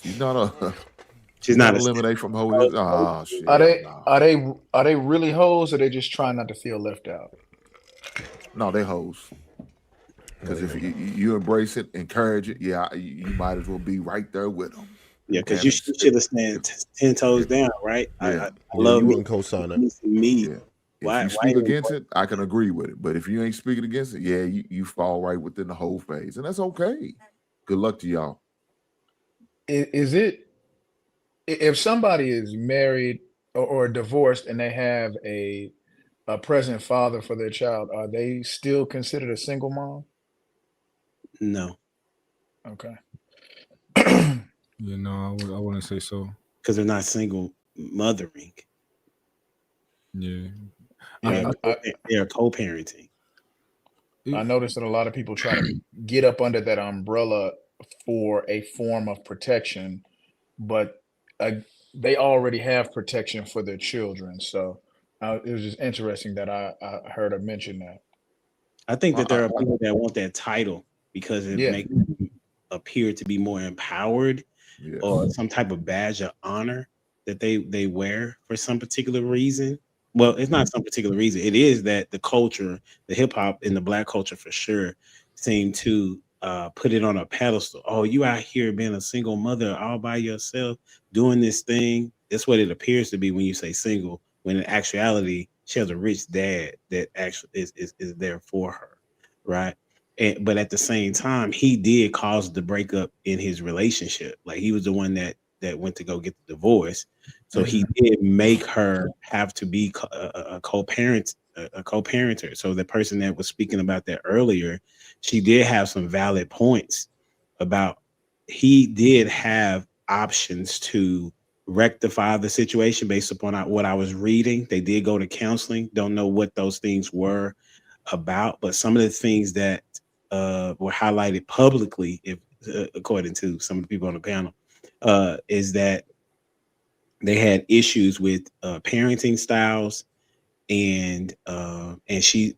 She's not a eliminate from hoe. Ah, shit. Are they really hoes, or they just trying not to feel left out? No, they hoes. Because if you embrace it, encourage it, yeah, you might as well be right there with them. Yeah, because you should have stand 10 toes down, right? Yeah. I love you me. wouldn't co-sign it. Me. Yeah. Why? If you speak against it, I can agree with it. But if you ain't speaking against it, yeah, you fall right within the whole phase, and that's okay. Good luck to y'all. Is it if somebody is married or divorced and they have a present father for their child, are they still considered a single mom? No, Okay. You know, I wouldn't say so. because they're not single mothering. Yeah. They're co-parenting. I noticed that a lot of people try to get up under that umbrella for a form of protection, but they already have protection for their children. So it was just interesting that I heard her mention that. I think that there are people that want that title because it makes them appear to be more empowered, or some type of badge of honor that they wear for some particular reason. Well, it's not some particular reason. It is that the culture, the hip hop and the black culture for sure, seem to put it on a pedestal. Oh, you out here being a single mother all by yourself, doing this thing. That's what it appears to be when you say single, when in actuality, she has a rich dad that actually is there for her, right? But at the same time, he did cause the breakup in his relationship. Like he was the one that went to go get the divorce. So he did make her have to be a co-parent, a co-parenter. So the person that was speaking about that earlier, she did have some valid points about he did have options to rectify the situation based upon what I was reading. They did go to counseling. Don't know what those things were about, but some of the things that were highlighted publicly, if according to some of the people on the panel, is that they had issues with parenting styles, and she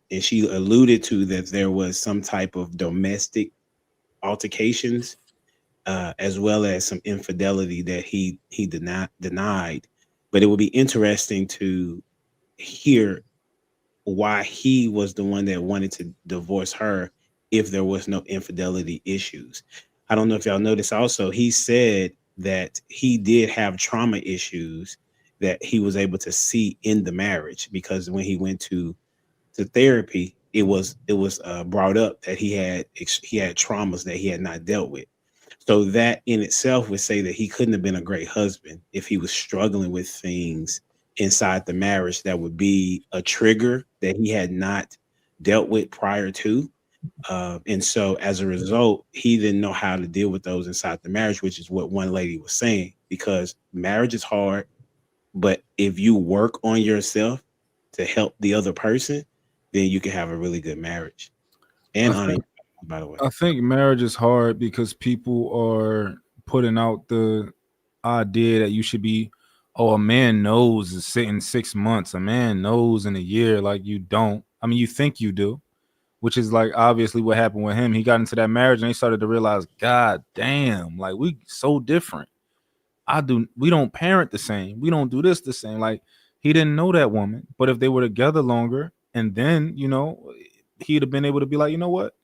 alluded to that there was some type of domestic altercations, as well as some infidelity that he denied. But it would be interesting to hear why he was the one that wanted to divorce her if there was no infidelity issues. I don't know if y'all noticed also, he said that he did have trauma issues that he was able to see in the marriage, because when he went to therapy, it was brought up that he had traumas that he had not dealt with. So that in itself would say that he couldn't have been a great husband if he was struggling with things inside the marriage that would be a trigger that he had not dealt with prior to. And so as a result, he didn't know how to deal with those inside the marriage, which is what one lady was saying, because marriage is hard. But if you work on yourself to help the other person, then you can have a really good marriage. And honey, by the way, I think marriage is hard because people are putting out the idea that you should be, oh, a man knows in 6 months, a man knows in a year. Like, you don't. I mean, you think you do, which is like obviously what happened with him. He got into that marriage and he started to realize, God damn, like we so different. We don't parent the same. We don't do this the same. Like, he didn't know that woman, but if they were together longer, and then, he'd have been able to be like, you know what?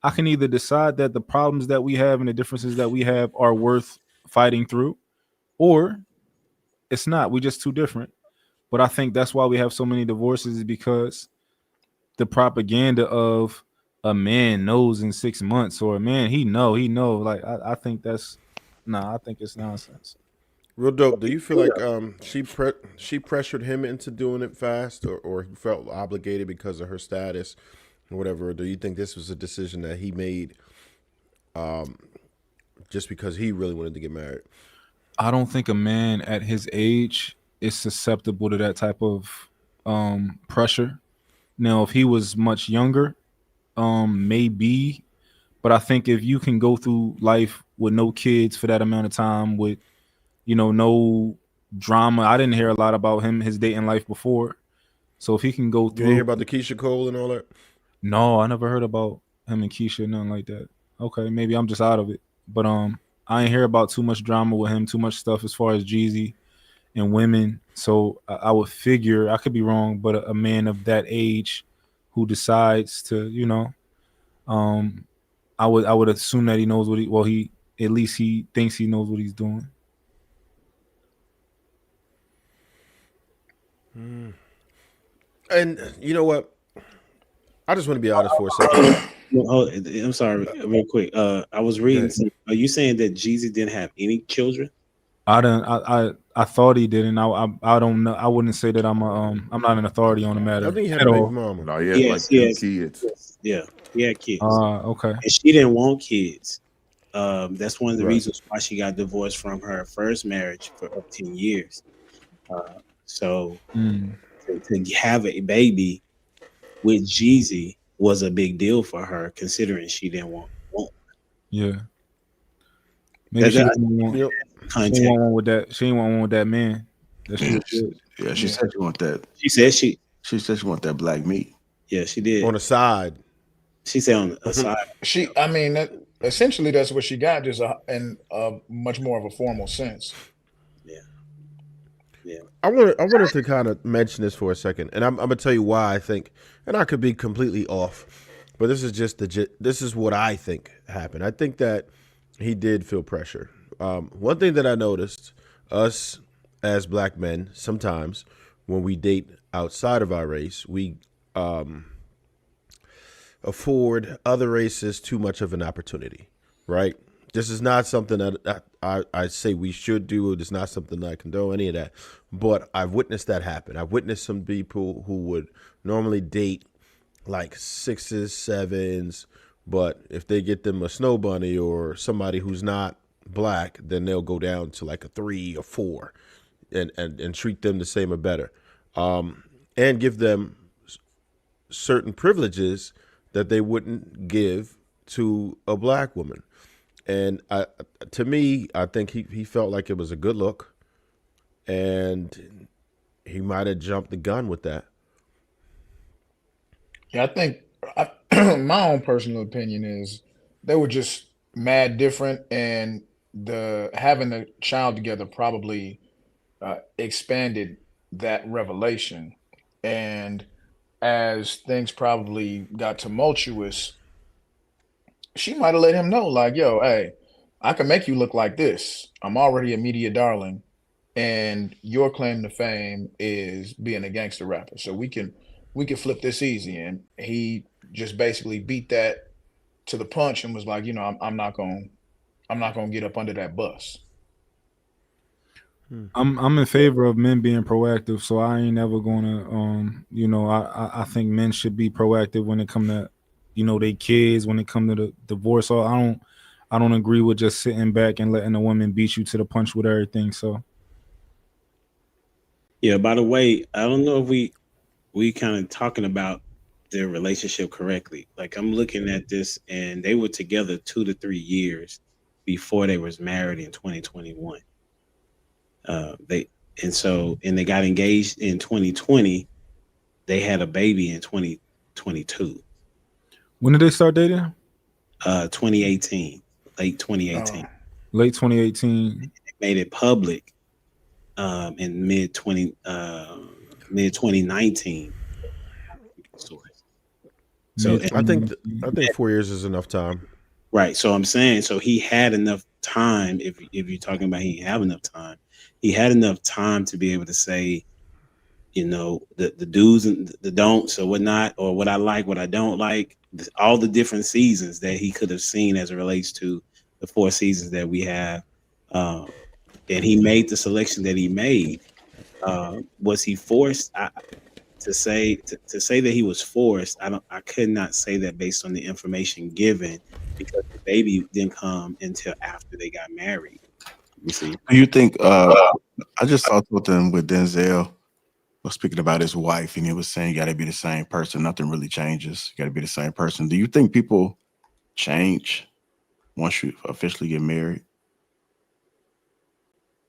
I can either decide that the problems that we have and the differences that we have are worth fighting through, or it's not. We're just too different. But I think that's why we have so many divorces, is because the propaganda of a man knows in 6 months, or a man he know. Like, I think that's Nah, I think it's nonsense. Real dope. Do you feel like she pressured him into doing it fast, or he felt obligated because of her status, or whatever? Or do you think this was a decision that he made, just because he really wanted to get married? I don't think a man at his age is susceptible to that type of pressure. Now, if he was much younger, maybe, but I think if you can go through life with no kids for that amount of time, with no drama. I didn't hear a lot about his dating life before, so if he can go You didn't through. hear about the Keisha Cole and all that? No, I never heard about him and Keisha, nothing like that. Okay, maybe I'm just out of it, but I ain't hear about too much drama with him, too much stuff as far as Jeezy and women. So I would figure, I could be wrong, but a man of that age who decides to, I would assume that he knows he at least he thinks he knows what he's doing. And you know what? I just want to be honest for a second. Well, I'm sorry, real quick. I was reading. Are you saying that Jeezy didn't have any children? I thought he didn't. I don't know. I wouldn't say that I'm not an authority on the matter. I think he had at a baby all. mama. No, he had like two kids. Yeah, he had kids. Okay. And she didn't want kids. That's one of the Right. reasons why she got divorced from her first marriage for up 10 years. So to have a baby with Jeezy was a big deal for her, considering she didn't want. Yeah. Maybe she didn't want. Yep. She didn't want one with that. She didn't want one with that man. That she was with. Yeah, she said she want that. She said she want that black meat. Yeah, she did. On the side. She said on the side. I mean, essentially that's what she got, just in much more of a formal sense. Yeah. I wanted to kind of mention this for a second, and I'm gonna tell you why I think, and I could be completely off, but this is just this is what I think happened. I think that he did feel pressure. One thing that I noticed, us as black men, sometimes when we date outside of our race, we afford other races too much of an opportunity, right? This is not something that I say we should do. It's not something that I condone, any of that. But I've witnessed that happen. I've witnessed some people who would normally date like 6s, 7s, but if they get them a snow bunny or somebody who's not black, then they'll go down to like a 3 or 4 and treat them the same or better, and give them certain privileges that they wouldn't give to a black woman. And to me, I think he felt like it was a good look, and he might have jumped the gun with that. Yeah, I think my own personal opinion is they were just mad different, and having a child together probably expanded that revelation. And as things probably got tumultuous, she might have let him know, like, yo, hey, I can make you look like this. I'm already a media darling, and your claim to fame is being a gangster rapper. So we can flip this easy. And he just basically beat that to the punch and was like, I'm not gonna get up under that bus. I'm in favor of men being proactive, so I ain't never gonna I think men should be proactive when it come to they kids, when it come to the divorce. So I don't agree with just sitting back and letting a woman beat you to the punch with everything. So yeah, by the way, I don't know if we kind of talking about their relationship correctly. Like, I'm looking at this, and they were together 2 to 3 years before they was married in 2021. They got engaged in 2020. They had a baby in 2022. When did they start dating? 2018, late 2018. Late 2018. They made it public in mid 2019. So I think 4 years is enough time. Right. So I'm saying, so he had enough time. If you're talking about he have enough time, he had enough time to be able to say, the do's and the don'ts, or whatnot, or what I like, what I don't like, all the different seasons that he could have seen as it relates to the 4 seasons that we have and he made the selection that he made. Was he forced? To say that he was forced, I could not say that based on the information given, because the baby didn't come until after they got married. You see, Do you think? I just saw something with Denzel was speaking about his wife, and he was saying you got to be the same person. Nothing really changes. You got to be the same person. Do you think people change once you officially get married?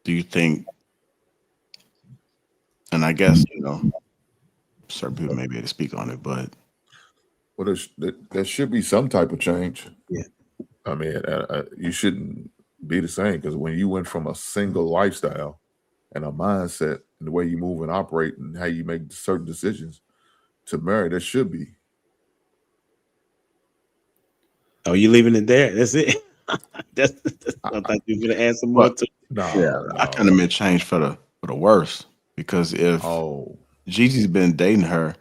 Do you think? And I guess certain people may be able to speak on it, but well, there should be some type of change. Yeah. I mean, you shouldn't be the same, because when you went from a single lifestyle and a mindset and the way you move and operate and how you make certain decisions to marry, there should be. Oh, you leaving it there? That's it. that's I thought you were gonna add some more to. No, I kind of meant change for the worse, because if Jeezy's been dating her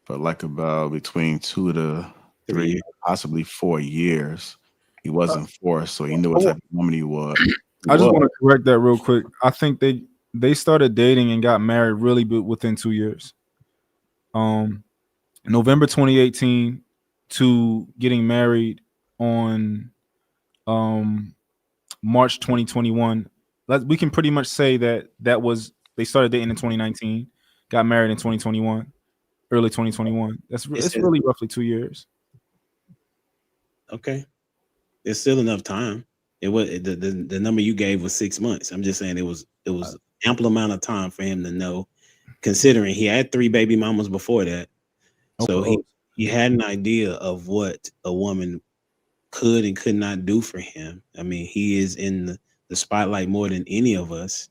for like about between 2 to 3, possibly 4 years, he wasn't forced, so he knew what type of woman he was. I just want to correct that real quick. I think they started dating and got married really within 2 years. November 2018 to getting married on March 2021. We can pretty much say that was, they started dating in 2019, got married in 2021, early 2021. It's really roughly 2 years. Okay, it's still enough time. It was the number you gave was 6 months. I'm just saying it was ample amount of time for him to know, considering he had 3 baby mamas before that. So he had an idea of what a woman could and could not do for him. I mean, he is in the spotlight more than any of us.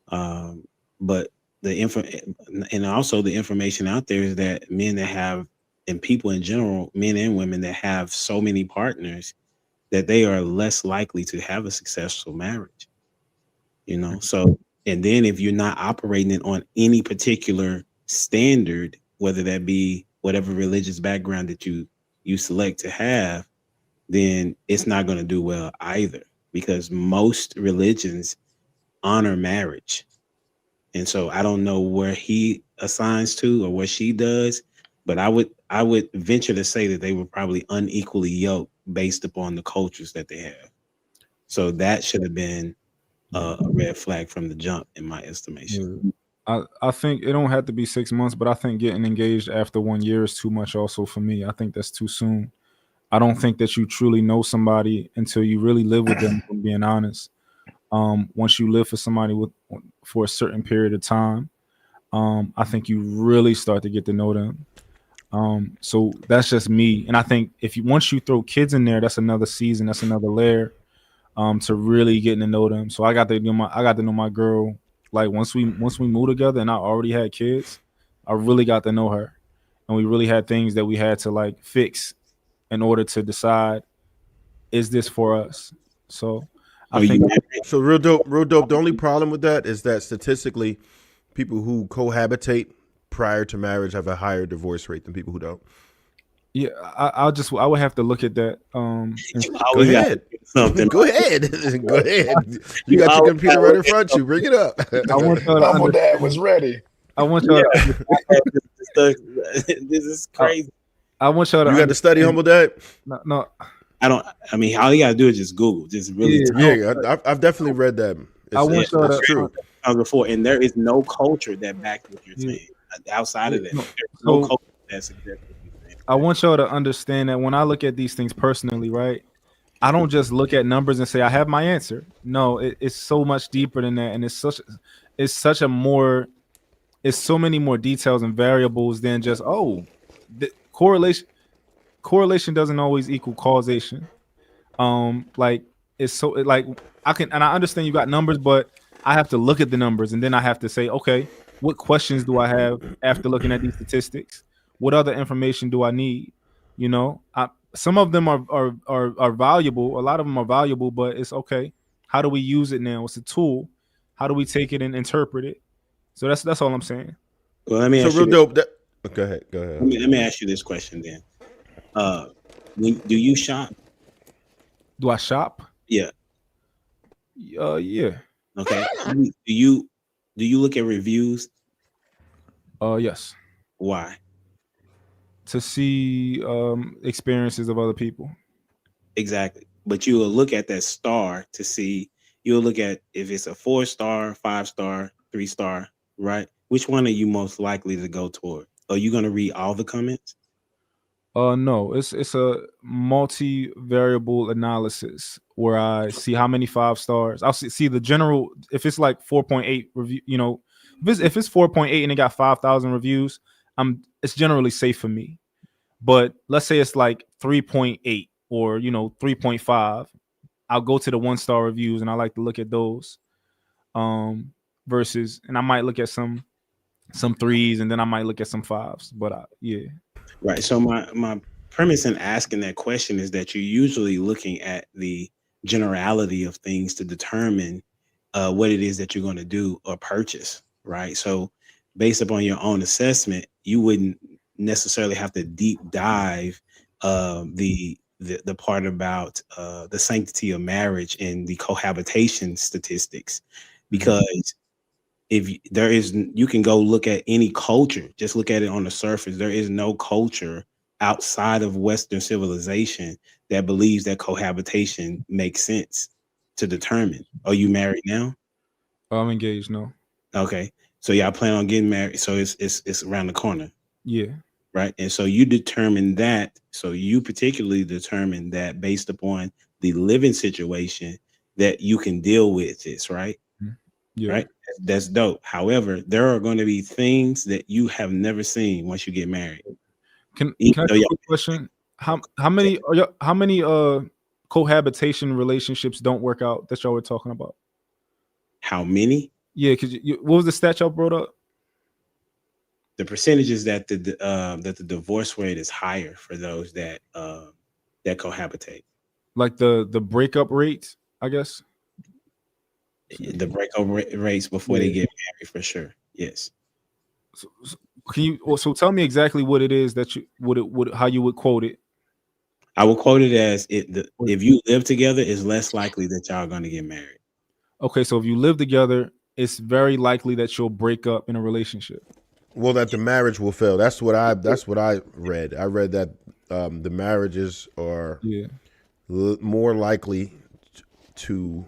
But and also the information out there is that men that have, and people in general, men and women that have so many partners, that they are less likely to have a successful marriage. So, and then if you're not operating it on any particular standard, whether that be whatever religious background that you select to have, then it's not going to do well either, because most religions honor marriage. And so I don't know where he assigns to or what she does, but I would venture to say that they were probably unequally yoked based upon the cultures that they have. So that should have been a red flag from the jump, in my estimation. I think it don't have to be 6 months, but I think getting engaged after 1 year is too much also for me. I think that's too soon. I don't think that you truly know somebody until you really live with them, from being honest. Once you live for somebody for a certain period of time, I think you really start to get to know them. So that's just me. And I think once you throw kids in there, that's another season, that's another layer to really getting to know them. So I got to know my girl. Like once we moved together and I already had kids, I really got to know her, and we really had things that we had to like fix in order to decide, is this for us? So I think so. Real dope. The only problem with that is that statistically, people who cohabitate prior to marriage have a higher divorce rate than people who don't. Yeah, I would have to look at that. Go ahead. Go ahead. Go ahead. You got your computer right in front of you. Bring it up. My dad was ready. I want y'all this is crazy. I want y'all to. You got to study, humble dad? No. I don't. I mean, all you gotta do is just Google. Just really. Yeah, I've definitely read that. It's true. Before, and there is no culture that backs what you're saying. Outside of that, there's no culture that's exactly. I want y'all to understand that when I look at these things personally, right? I don't just look at numbers and say I have my answer. No, it's so much deeper than that, and it's so many more details and variables than just correlation. Correlation doesn't always equal causation. I understand you got numbers, but I have to look at the numbers and then I have to say, okay, what questions do I have after looking at these statistics? What other information do I need? Some of them are valuable. A lot of them are valuable, but it's okay. How do we use it now? It's a tool. How do we take it and interpret it? So that's all I'm saying. Well, let me ask you dope. Go ahead. Let me ask you this question then. Do you shop? Do I shop? Yeah. Yeah. Okay. Do you look at reviews? Yes. Why? To see experiences of other people. Exactly. But you will look at that star to see, you'll look at if it's a 4-star, 5-star, 3-star, right? Which one are you most likely to go toward? Are you going to read all the comments? No, it's a multi-variable analysis where I see how many 5 stars. I'll see the general. If it's like 4.8 review, if it's 4.8 and it got 5,000 reviews, it's generally safe for me. But let's say it's like 3.8 or 3.5, I'll go to the 1-star reviews and I like to look at those. Versus, and I might look at some 3s and then I might look at some 5s. But yeah. Right. So my premise in asking that question is that you're usually looking at the generality of things to determine what it is that you're going to do or purchase. Right. So based upon your own assessment, you wouldn't necessarily have to deep dive the part about the sanctity of marriage and the cohabitation statistics, because if there is, you can go look at any culture, just look at it on the surface. There is no culture outside of Western civilization that believes that cohabitation makes sense to determine. Are you married now? I'm engaged. No. Okay. So y'all plan on getting married. So it's around the corner. Yeah. Right. And so you determine that. So you particularly determine that based upon the living situation that you can deal with this, right? Yeah. Right. That's dope. However, there are going to be things that you have never seen once you get married. Can I ask a quick question? How many cohabitation relationships don't work out that y'all were talking about? How many? Yeah, because what was the stat y'all brought up? The percentages that the divorce rate is higher for those that cohabitate. Like the breakup rate, I guess. The breakup rates before they get married, for sure. Yes. So can you tell me exactly what it is that you would how you would quote it? I would quote it as if you live together, it's less likely that y'all are going to get married. Okay, so if you live together, it's very likely that you'll break up in a relationship. Well, that the marriage will fail. That's what I read. I read that the marriages are more likely to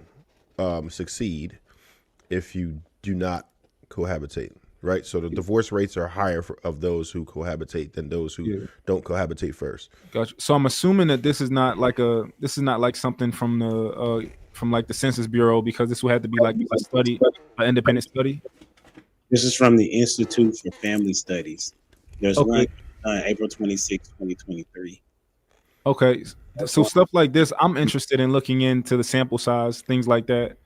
succeed if you do not cohabitate. Right, so the divorce rates are higher of those who cohabitate than those who don't cohabitate first. Gotcha. So I'm assuming that this is not like something from the Census Bureau, because this would have to be like a study, an independent study. This is from the Institute for Family Studies. There's one April 26, 2023. Okay, so stuff like this, I'm interested in looking into the sample size, things like that.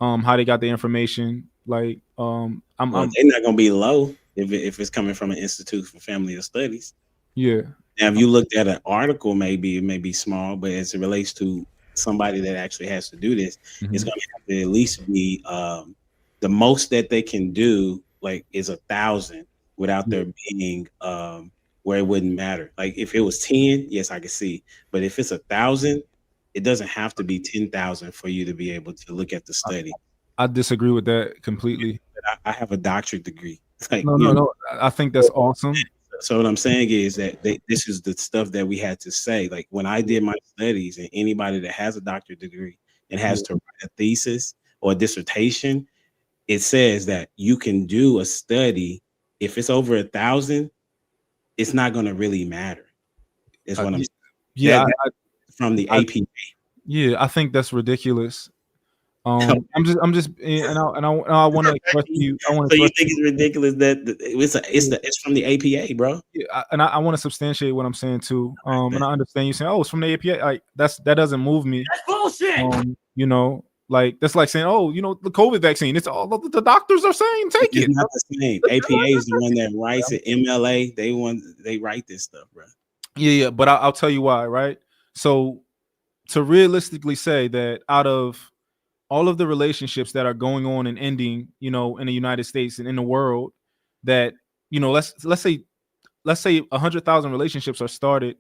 How they got the information. Like, they're not gonna be low if it's coming from an Institute for Family Studies. Yeah. Now, if you looked at an article, maybe it may be small, but as it relates to somebody that actually has to do this, it's gonna have to at least be the most that they can do, like, is 1,000 without there being where it wouldn't matter. Like if it was 10, yes, I could see, but if it's 1,000, it doesn't have to be 10,000 for you to be able to look at the study. I disagree with that completely. I have a doctorate degree. Like, no. I think that's awesome. So what I'm saying is that this is the stuff that we had to say. Like when I did my studies, and anybody that has a doctorate degree and has to write a thesis or a dissertation, it says that you can do a study. If it's over 1,000, it's not going to really matter. Is what I'm saying. Yeah, from the APA. Yeah, I think that's ridiculous. I'm just, and I want to express to you. So you think it's ridiculous that it's from the APA, bro? Yeah, and I want to substantiate what I'm saying too. And I understand you saying, "Oh, it's from the APA." Like that doesn't move me. That's bullshit. Like that's like saying, "Oh, the COVID vaccine." It's all the doctors are saying, "Take it." It's not the same. APA is the one that writes it. MLA, they write this stuff, bro. Yeah, but I'll tell you why, right? So to realistically say that out of all of the relationships that are going on and ending, in the United States and in the world, that let's say 100,000 relationships are started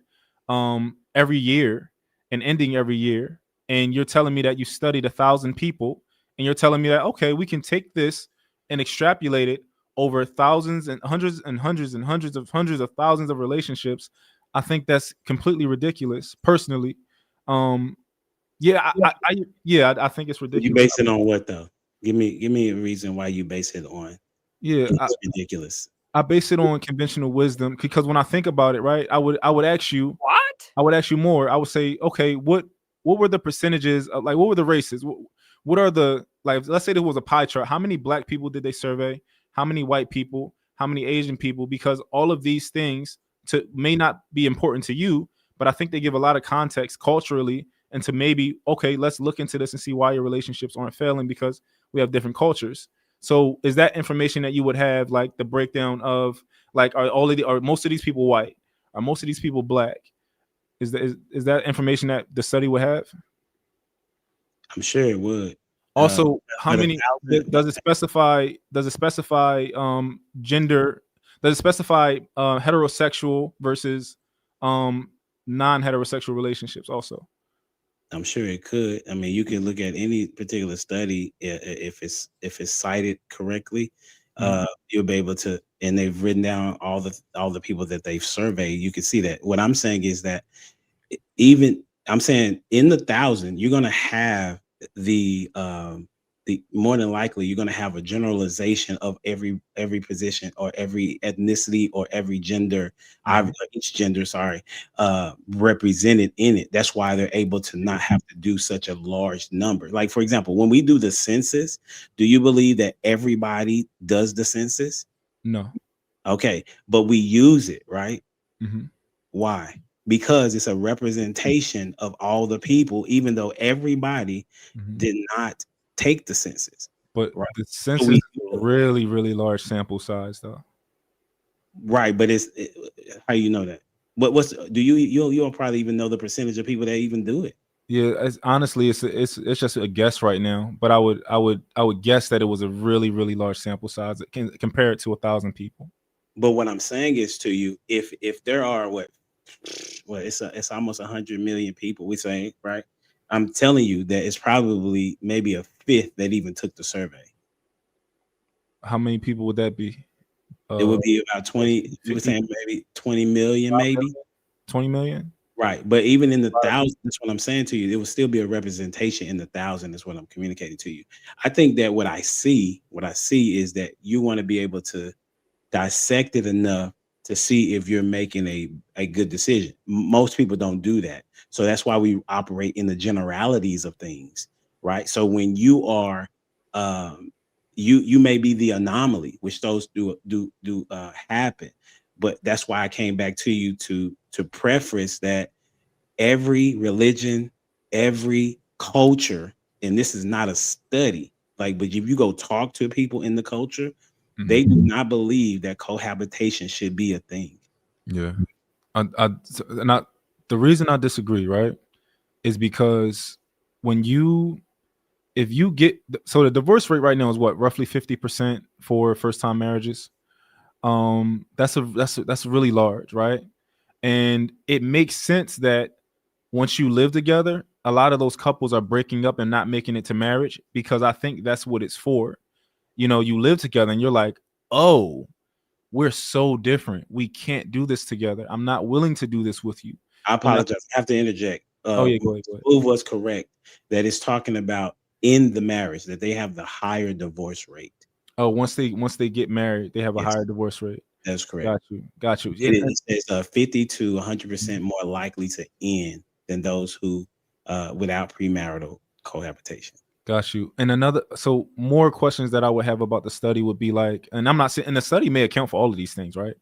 every year and ending every year, and you're telling me that you studied 1,000 people And you're telling me that, okay, we can take this and extrapolate it over thousands and hundreds and hundreds and hundreds of thousands of relationships. I think that's completely ridiculous, personally. Yeah, I think it's You ridiculous. base it on what though? Give me a reason why you base it on. Yeah, It's ridiculous. I base it on conventional wisdom, because when I think about it, right, I would ask you What? I would ask you more. I would say, okay, what were the percentages of, like, what were the races? What are the, like, let's say there was a pie chart. How many black people did they survey? How many white people? How many Asian people? Because all of these things may not be important to you, but I think they give a lot of context culturally into maybe, okay, let's look into this and see why your relationships aren't failing because we have different cultures. So is that information that you would have, like the breakdown of, like, are most of these people white? Are most of these people black? Is that information that the study would have? I'm sure it would. Also, how but many does it specify? Does it specify gender? Does it specify heterosexual versus non-heterosexual relationships? Also, I'm sure it could. I mean, you can look at any particular study if it's cited correctly. You'll be able to, and they've written down all the people that they've surveyed. You can see that. What I'm saying is that even I'm saying in the 1,000, you're going to have the more than likely you're going to have a generalization of every position or every ethnicity or every gender, each gender, represented in it. That's why they're able to not have to do such a large number. Like, for example, when we do the census, do you believe that everybody does the census? No. Okay, but we use it, right? Mm-hmm. Why? Because it's a representation of all the people, even though everybody did not take the census. But right? the census is a really, really large sample size, though. Right, but how you know that? You don't probably even know the percentage of people that even do it. Yeah, honestly, it's just a guess right now. But I would guess that it was a really, really large sample size that can compare it to 1,000 people. But what I'm saying is to you, if there are it's almost 100 million people, we say, right? I'm telling you that it's probably maybe a fifth that even took the survey. How many people would that be? It would be about 20. We were saying maybe 20 million, maybe 20 million. Right, but even in the 1,000, that's what I'm saying to you. It will still be a representation in the 1,000. Is what I'm communicating to you. I think that what I see is that you want to be able to dissect it enough to see if you're making a good decision. Most people don't do that. So that's why we operate in the generalities of things, right? So when you are, you may be the anomaly, which those do happen. But that's why I came back to you to preface that every religion, every culture, and this is not a study, like, but if you go talk to people in the culture, they do not believe that cohabitation should be a thing. Yeah. The reason I disagree, right, is because if you get, so the divorce rate right now is what, roughly 50% for first-time marriages. That's really large, right? And it makes sense that once you live together, a lot of those couples are breaking up and not making it to marriage, because I think that's what it's for. You know, you live together and you're like, oh, we're so different. We can't do this together. I'm not willing to do this with you. I apologize. I have to interject. Go ahead. Who was correct that it's talking about in the marriage that they have the higher divorce rate. Oh, once they get married, they have a higher divorce rate. That's correct. Got you. It says 50 to 100% more likely to end than those who without premarital cohabitation. Got you. And so more questions that I would have about the study would be like, and I'm not saying, and the study may account for all of these things, right?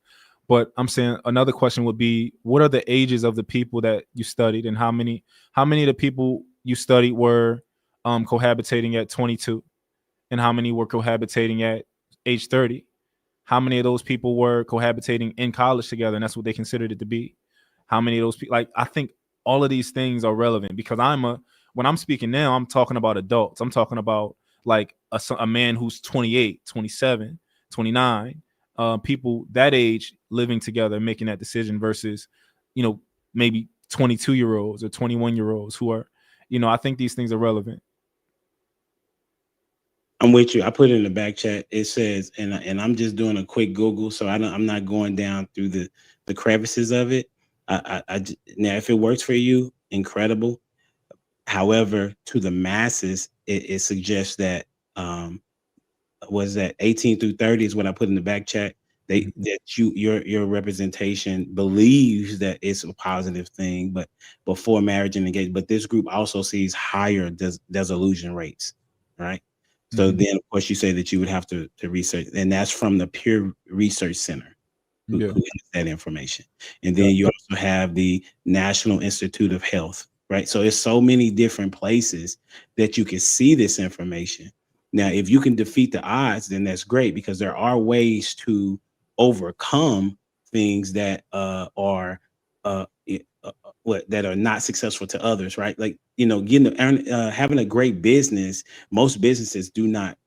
But I'm saying another question would be, what are the ages of the people that you studied, and how many of the people you studied were cohabitating at 22, and how many were cohabitating at age 30? How many of those people were cohabitating in college together, and that's what they considered it to be? How many of those people? Like, I think all of these things are relevant, because when I'm speaking now, I'm talking about adults. I'm talking about like a man who's 28, 27, 29, people that age living together, making that decision versus, maybe 22-year-olds or 21-year-olds who are, I think these things are relevant. I'm with you. I put it in the back chat. It says, and I'm just doing a quick Google, so I'm not going down through the crevices of it. Now, if it works for you, incredible. However, to the masses, it suggests that was that 18 through 30 is what I put in the back chat. That your representation believes that it's a positive thing, but before marriage and engagement. But this group also sees higher disillusion rates, right? So then, of course, you say that you would have to research, and that's from the Pew Research Center, who has that information. And then you also have the National Institute of Health, right? So it's so many different places that you can see this information. Now, if you can defeat the odds, then that's great, because there are ways to overcome things that are that are not successful to others, right? Like, having a great business, most businesses do not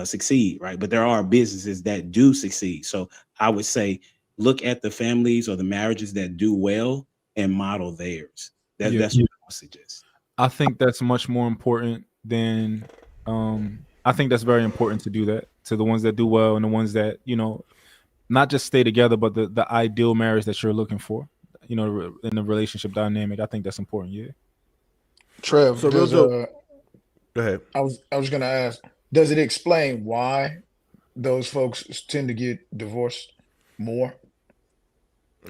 succeed, right? But there are businesses that do succeed. So I would say, look at the families or the marriages that do well and model theirs. That's what I would suggest. I think that's much more important than I think that's very important to do that to the ones that do well and the ones that, not just stay together, but the ideal marriage that you're looking for, in the relationship dynamic. I think that's important. Yeah. Trev, So go ahead. I was going to ask, does it explain why those folks tend to get divorced more?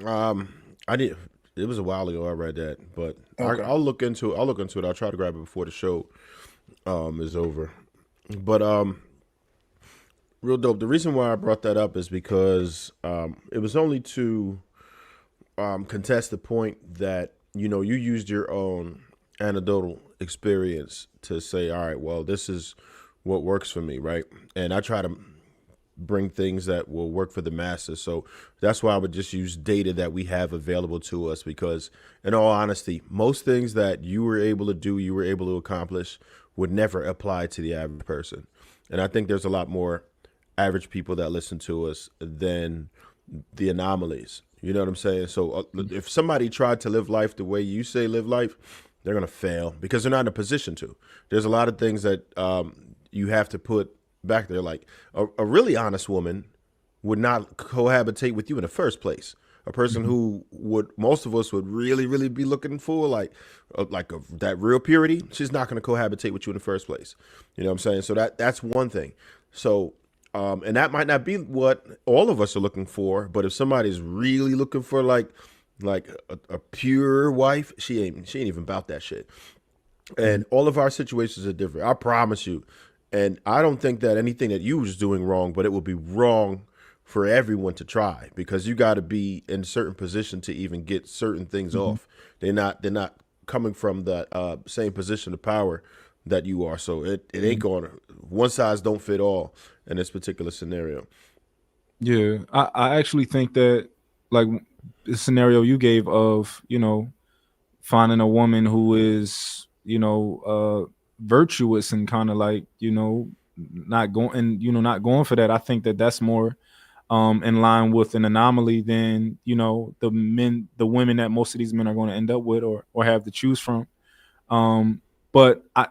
I did. It was a while ago I read that, but Okay. I'll look into it. I'll try to grab it before the show is over. But real dope. The reason why I brought that up is because it was only to contest the point that you used your own anecdotal experience to say, all right, well, this is what works for me, right? And I try to bring things that will work for the masses. So that's why I would just use data that we have available to us, because in all honesty, most things that you were able to do, you were able to accomplish would never apply to the average person. And I think there's a lot more average people that listen to us than the anomalies. You know what I'm saying? So if somebody tried to live life the way you say live life, they're going to fail because they're not in a position to. There's a lot of things that you have to put back there. Like a really honest woman would not cohabitate with you in the first place. A person who most of us would really, really be looking for, that real purity, she's not going to cohabitate with you in the first place. You know what I'm saying? So that's one thing. So, and that might not be what all of us are looking for, but if somebody's really looking for like a pure wife, she ain't even about that shit. And all of our situations are different. I promise you. And I don't think that anything that you was doing wrong, but it would be wrong for everyone to try, because you got to be in a certain position to even get certain things off. They're not coming from the same position of power that you are. So it ain't going to, one size don't fit all in this particular scenario. Yeah. I actually think that, like the scenario you gave of, finding a woman who is, virtuous and kind of like, not going for that. I think that that's more in line with an anomaly than, the women that most of these men are going to end up with or have to choose from. But the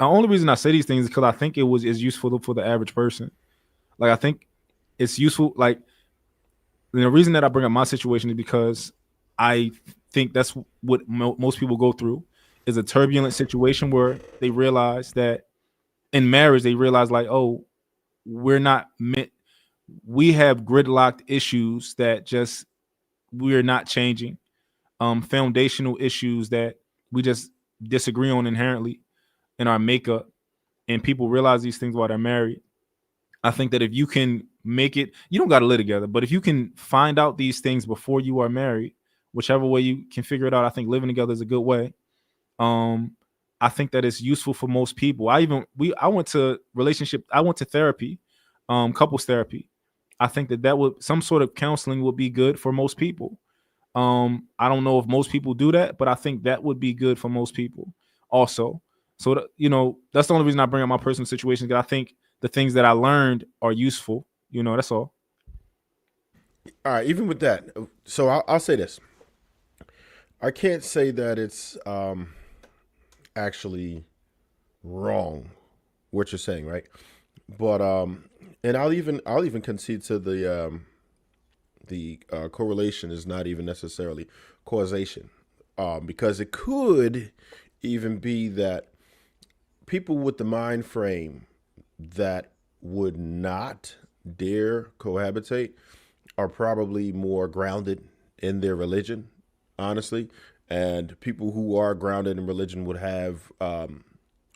only reason I say these things is because I think is useful for the average person. Like, I think it's useful. Like, the reason that I bring up my situation is because I think that's what most people go through, is a turbulent situation where they realize that in marriage, they realize like, oh, we're not meant. We have gridlocked issues that just we're not changing. Foundational issues that we just disagree on inherently in our makeup, and people realize these things while they're married. I think that if you can make it, you don't got to live together, but if you can find out these things before you are married, whichever way you can figure it out, I think living together is a good way. I think that it's useful for most people. I went to therapy, couples therapy. I think that would, some sort of counseling would be good for most people. I don't know if most people do that, but I think that would be good for most people also. So, that's the only reason I bring up my personal situation, because I think the things that I learned are useful. That's all. All right. Even with that, so I'll say this. I can't say that it's actually wrong what you're saying, right? but and I'll even concede to the correlation is not even necessarily causation, because it could even be that people with the mind frame that would not dare cohabitate are probably more grounded in their religion, honestly. And people who are grounded in religion would have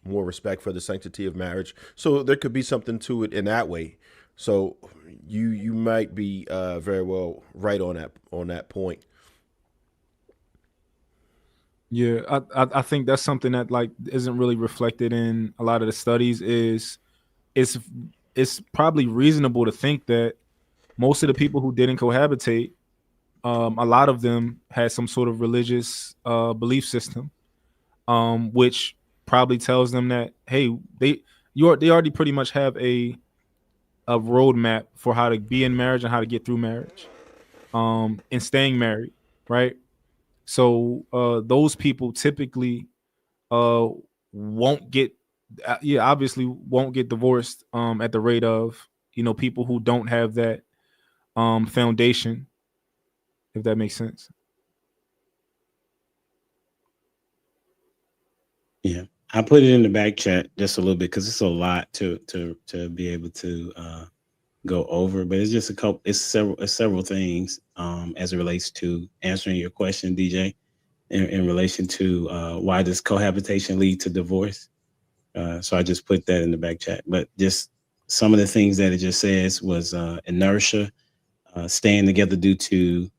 more respect for the sanctity of marriage. So there could be something to it in that way. So you might be very well right on that point. Yeah, I think that's something that like isn't really reflected in a lot of the studies. It's it's probably reasonable to think that most of the people who didn't cohabitate, a lot of them had some sort of religious belief system, which probably tells them that hey, they already pretty much have a roadmap for how to be in marriage and how to get through marriage, and staying married, right? So those people typically uh won't get yeah, obviously won't get divorced at the rate of, people who don't have that foundation, if that makes sense. Yeah, I put it in the back chat just a little bit because it's a lot to be able to go over, but it's just a couple. It's several things as it relates to answering your question, DJ, in relation to why does cohabitation lead to divorce. So I just put that in the back chat. But just some of the things that it just says was inertia, staying together due to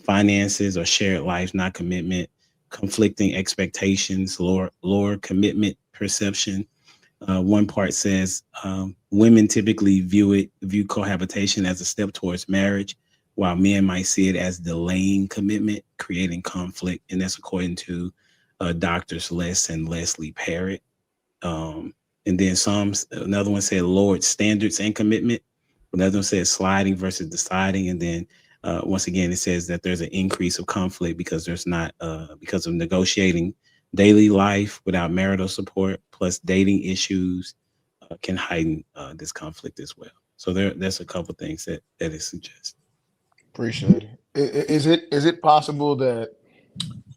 finances or shared life, not commitment, conflicting expectations, lower commitment perception. One part says women typically view cohabitation as a step towards marriage, while men might see it as delaying commitment, creating conflict, and that's according to doctors Les and Leslie Parrott. And then another one said lowered standards and commitment. Another one says sliding versus deciding. And then once again, it says that there's an increase of conflict because there's not because of negotiating daily life without marital support, plus dating issues can heighten this conflict as well. So there's a couple things that it suggests. Appreciate it. Is it possible that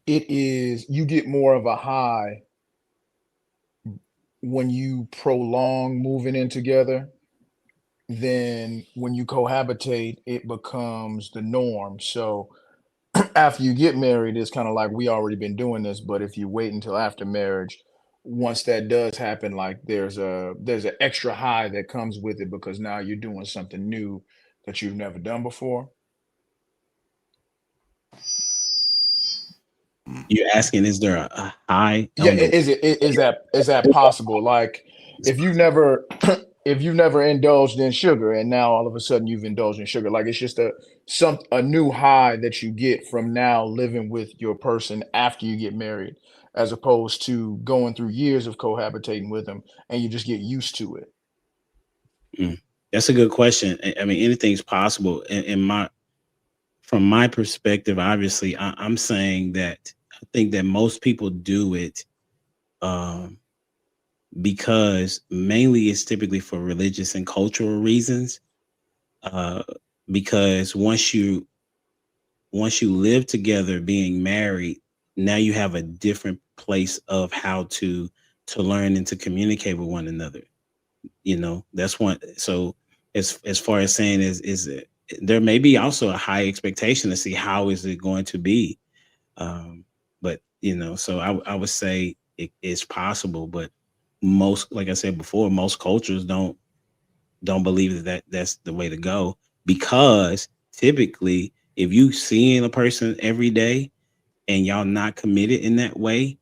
you get more of a high when you prolong moving in together, then when you cohabitate, it becomes the norm. So after you get married, it's kind of like we already been doing this, but if you wait until after marriage, once that does happen, like there's an extra high that comes with it because now you're doing something new that you've never done before. You're asking, is there a high? Yeah, is that possible? Like if you've never if you've never indulged in sugar and now all of a sudden you've indulged in sugar, like it's just a new high that you get from now living with your person after you get married, as opposed to going through years of cohabitating with them and you just get used to it. That's a good question. I mean, anything's possible. From my perspective, obviously, I'm saying that I think that most people do it because mainly it's typically for religious and cultural reasons. Because once you live together, being married, now you have a different place of how to learn and to communicate with one another. That's one. So as far as saying is it, there may be also a high expectation to see how is it going to be. But so I would say it is possible, but most, like I said before, most cultures don't believe that that's the way to go, because typically if you seeing a person every day and y'all not committed in that way,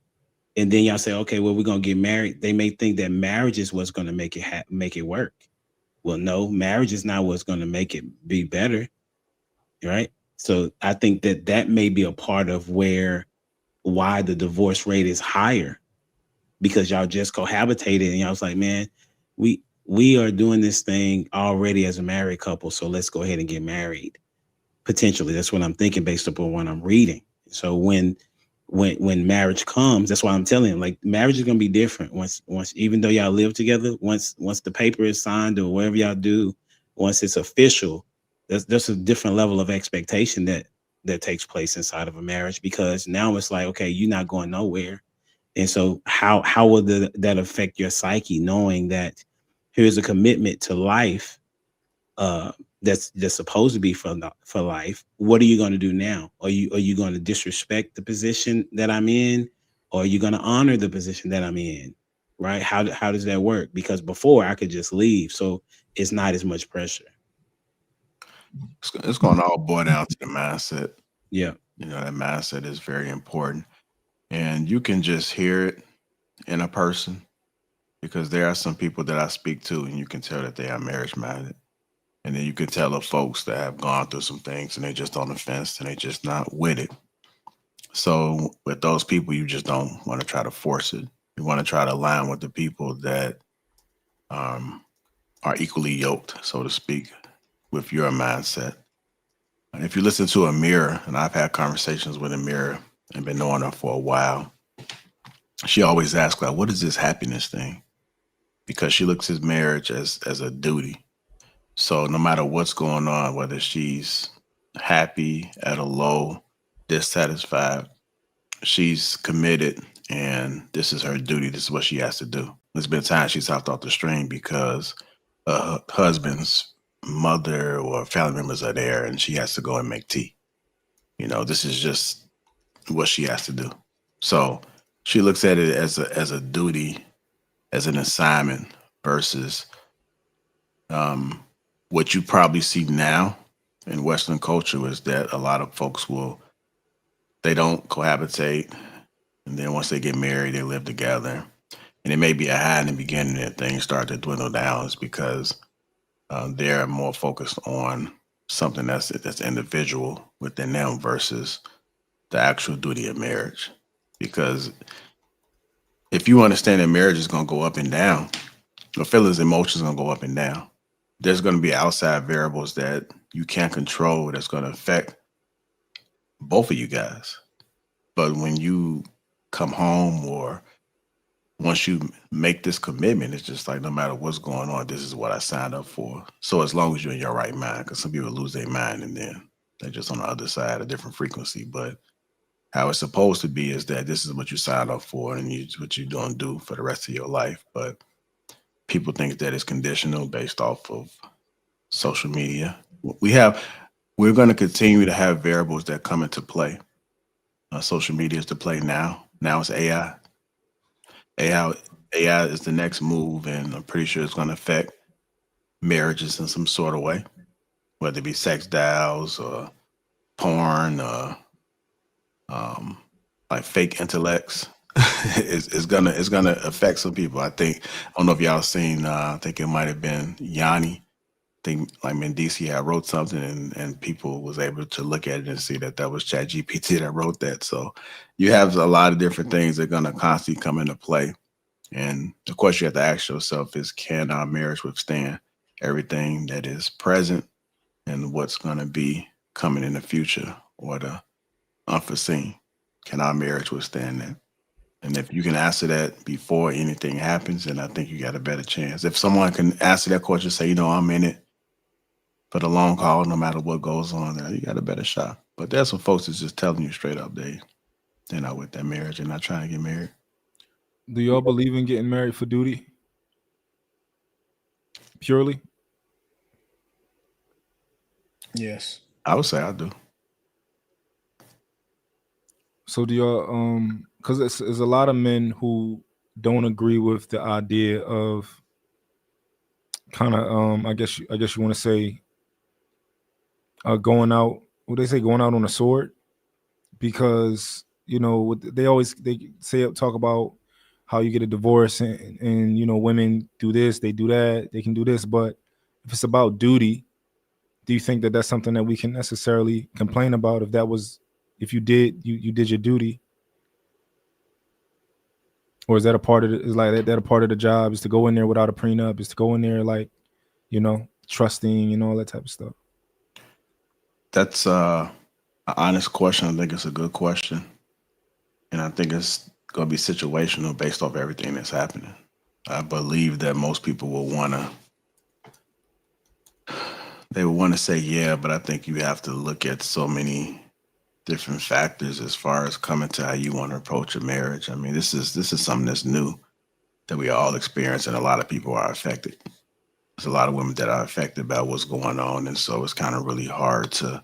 and then y'all say, okay, well, we're gonna get married, they may think that marriage is what's gonna make it work. Well, no, marriage is not what's gonna make it be better, right? So I think that may be a part of why the divorce rate is higher, because y'all just cohabitated and y'all was like, man, we are doing this thing already as a married couple, so let's go ahead and get married. Potentially, that's what I'm thinking based upon what I'm reading. So when when marriage comes, that's why I'm telling him, like, marriage is gonna be different once even though y'all live together, once the paper is signed or whatever y'all do, once it's official, there's a different level of expectation that takes place inside of a marriage, because now it's like, okay, you're not going nowhere. And so how will that affect your psyche, knowing that here's a commitment to life that's supposed to be for life? What are you going to do now? Are you going to disrespect the position that I'm in, or are you going to honor the position that I'm in? Right? How does that work? Because before I could just leave, so it's not as much pressure. It's going to all boil down to the mindset. Yeah. You know, that mindset is very important. And you can just hear it in a person, because there are some people that I speak to and you can tell that they are marriage minded. And then you can tell the folks that have gone through some things and they just on the fence and they just not with it. So with those people, you just don't want to try to force it. You want to try to align with the people that are equally yoked, so to speak, with your mindset. If you listen to Amira, and I've had conversations with Amira and been knowing her for a while, she always asks, like, what is this happiness thing? Because she looks at marriage as a duty. So no matter what's going on, whether she's happy, at a low, dissatisfied, she's committed, and this is her duty. This is what she has to do. There's been times she's hopped off the string because her husband's mother or family members are there and she has to go and make tea. You know, this is just what she has to do. So she looks at it as a duty, as an assignment, versus what you probably see now in Western culture is that a lot of folks they don't cohabitate, and then once they get married, they live together. And it may be a high in the beginning that things start to dwindle down, is because they're more focused on something that's individual within them versus the actual duty of marriage. Because if you understand that marriage is going to go up and down, your feelings, emotions are going to go up and down. There's going to be outside variables that you can't control that's going to affect both of you guys. But when you come home, or once you make this commitment, it's just like, no matter what's going on, this is what I signed up for. So as long as you're in your right mind, because some people lose their mind and then they're just on the other side, a different frequency. But how it's supposed to be is that this is what you signed up for, and what you're going to do for the rest of your life. But people think that it's conditional based off of social media. We're going to continue to have variables that come into play. Social media is to play now. Now it's AI. AI is the next move, and I'm pretty sure it's going to affect marriages in some sort of way, whether it be sex dolls or porn or like fake intellects. it's gonna affect some people. I don't know if y'all seen. I think it might have been Yanni. I think like Mendici had wrote something, and people was able to look at it and see that was ChatGPT that wrote that. So you have a lot of different things that are gonna constantly come into play. And the question you have to ask yourself is, can our marriage withstand everything that is present and what's going to be coming in the future, or the unforeseen? Can our marriage withstand that? And if you can answer that before anything happens, then I think you got a better chance. If someone can answer that question, say, I'm in it for the long haul, no matter what goes on, then you got a better shot. But there's some folks that's just telling you straight up they're not with that marriage and not trying to get married. Do y'all believe in getting married for duty? Purely? Yes. I would say I do. So do y'all because there's a lot of men who don't agree with the idea of kind of I guess you want to say going out, what they say, going out on a sword, because they talk about how you get a divorce and women do this, they do that, they can do this, but if it's about duty, do you think that that's something that we can necessarily complain about? If you did your duty, or is that a part of that a part of the job, is to go in there without a prenup, is to go in there like trusting and all that type of stuff? That's an honest question. I think it's a good question. And I think it's going to be situational based off everything that's happening. I believe that most people will they would want to say yeah, but I think you have to look at so many different factors as far as coming to how you want to approach a marriage. I mean, this is something that's new that we all experience, and a lot of people are affected. There's a lot of women that are affected by what's going on, and so it's kind of really hard to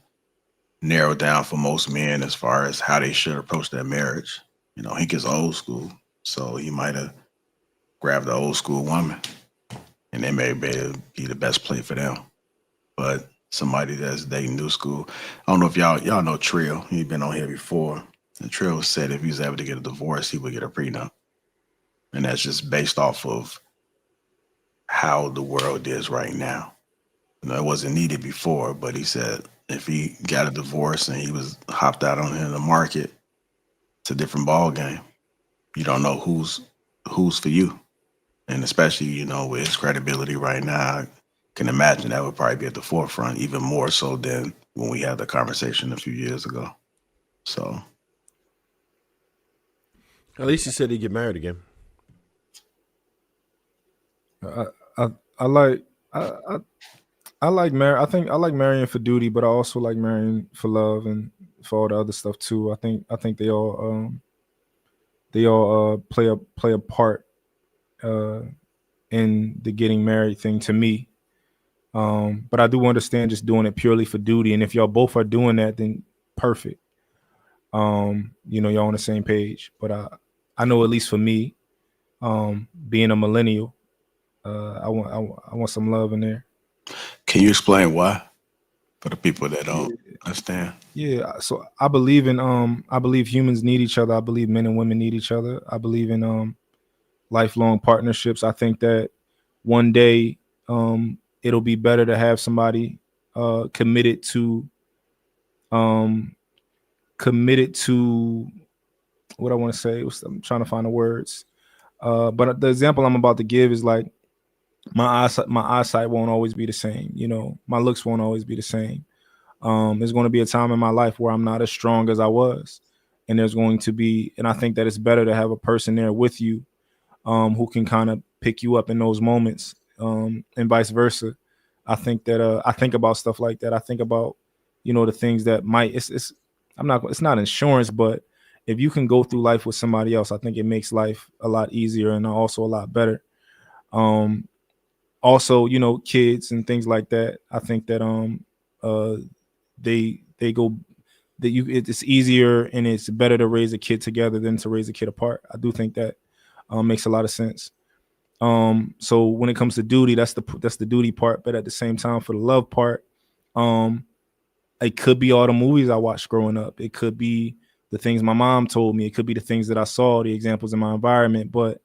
narrow down for most men as far as how they should approach their marriage. You know, he gets old school, so he might have grabbed the old school woman, and they may be the best play for them. But somebody that's dating new school, I don't know if y'all know Trill. He's been on here before. And Trill said if he was able to get a divorce, he would get a prenup, and that's just based off of how the world is right now. You know, it wasn't needed before, but he said if he got a divorce and he was hopped out on in the market, it's a different ball game. You don't know who's for you, and especially with his credibility right now, I can imagine that would probably be at the forefront even more so than when we had the conversation a few years ago. So At least he said he'd get married again. I like I like I think I like marrying for duty, but I also like marrying for love and for all the other stuff too. I think they all play a part in the getting married thing to me. But I do understand just doing it purely for duty, and if y'all both are doing that, then perfect. Y'all on the same page. But I know at least for me, being a millennial, I want some love in there. can you explain why for the people that don't understand? Yeah, so I believe humans need each other. I believe men and women need each other. I believe in lifelong partnerships. I think that one day it'll be better to have somebody committed to what I want to say. I'm trying to find the words. But the example I'm about to give is like my eyesight won't always be the same. My looks won't always be the same. There's going to be a time in my life where I'm not as strong as I was, and I think that it's better to have a person there with you, who can kind of pick you up in those moments, and vice versa. I think that I think about stuff like that. I think about the things that might it's not insurance, but if you can go through life with somebody else, I think it makes life a lot easier and also a lot better. Also, kids and things like that. I think that they go that it's easier and it's better to raise a kid together than to raise a kid apart. I do think that makes a lot of sense. So when it comes to duty, that's the duty part. But at the same time, for the love part, it could be all the movies I watched growing up. It could be the things my mom told me. It could be the things that I saw, the examples in my environment. But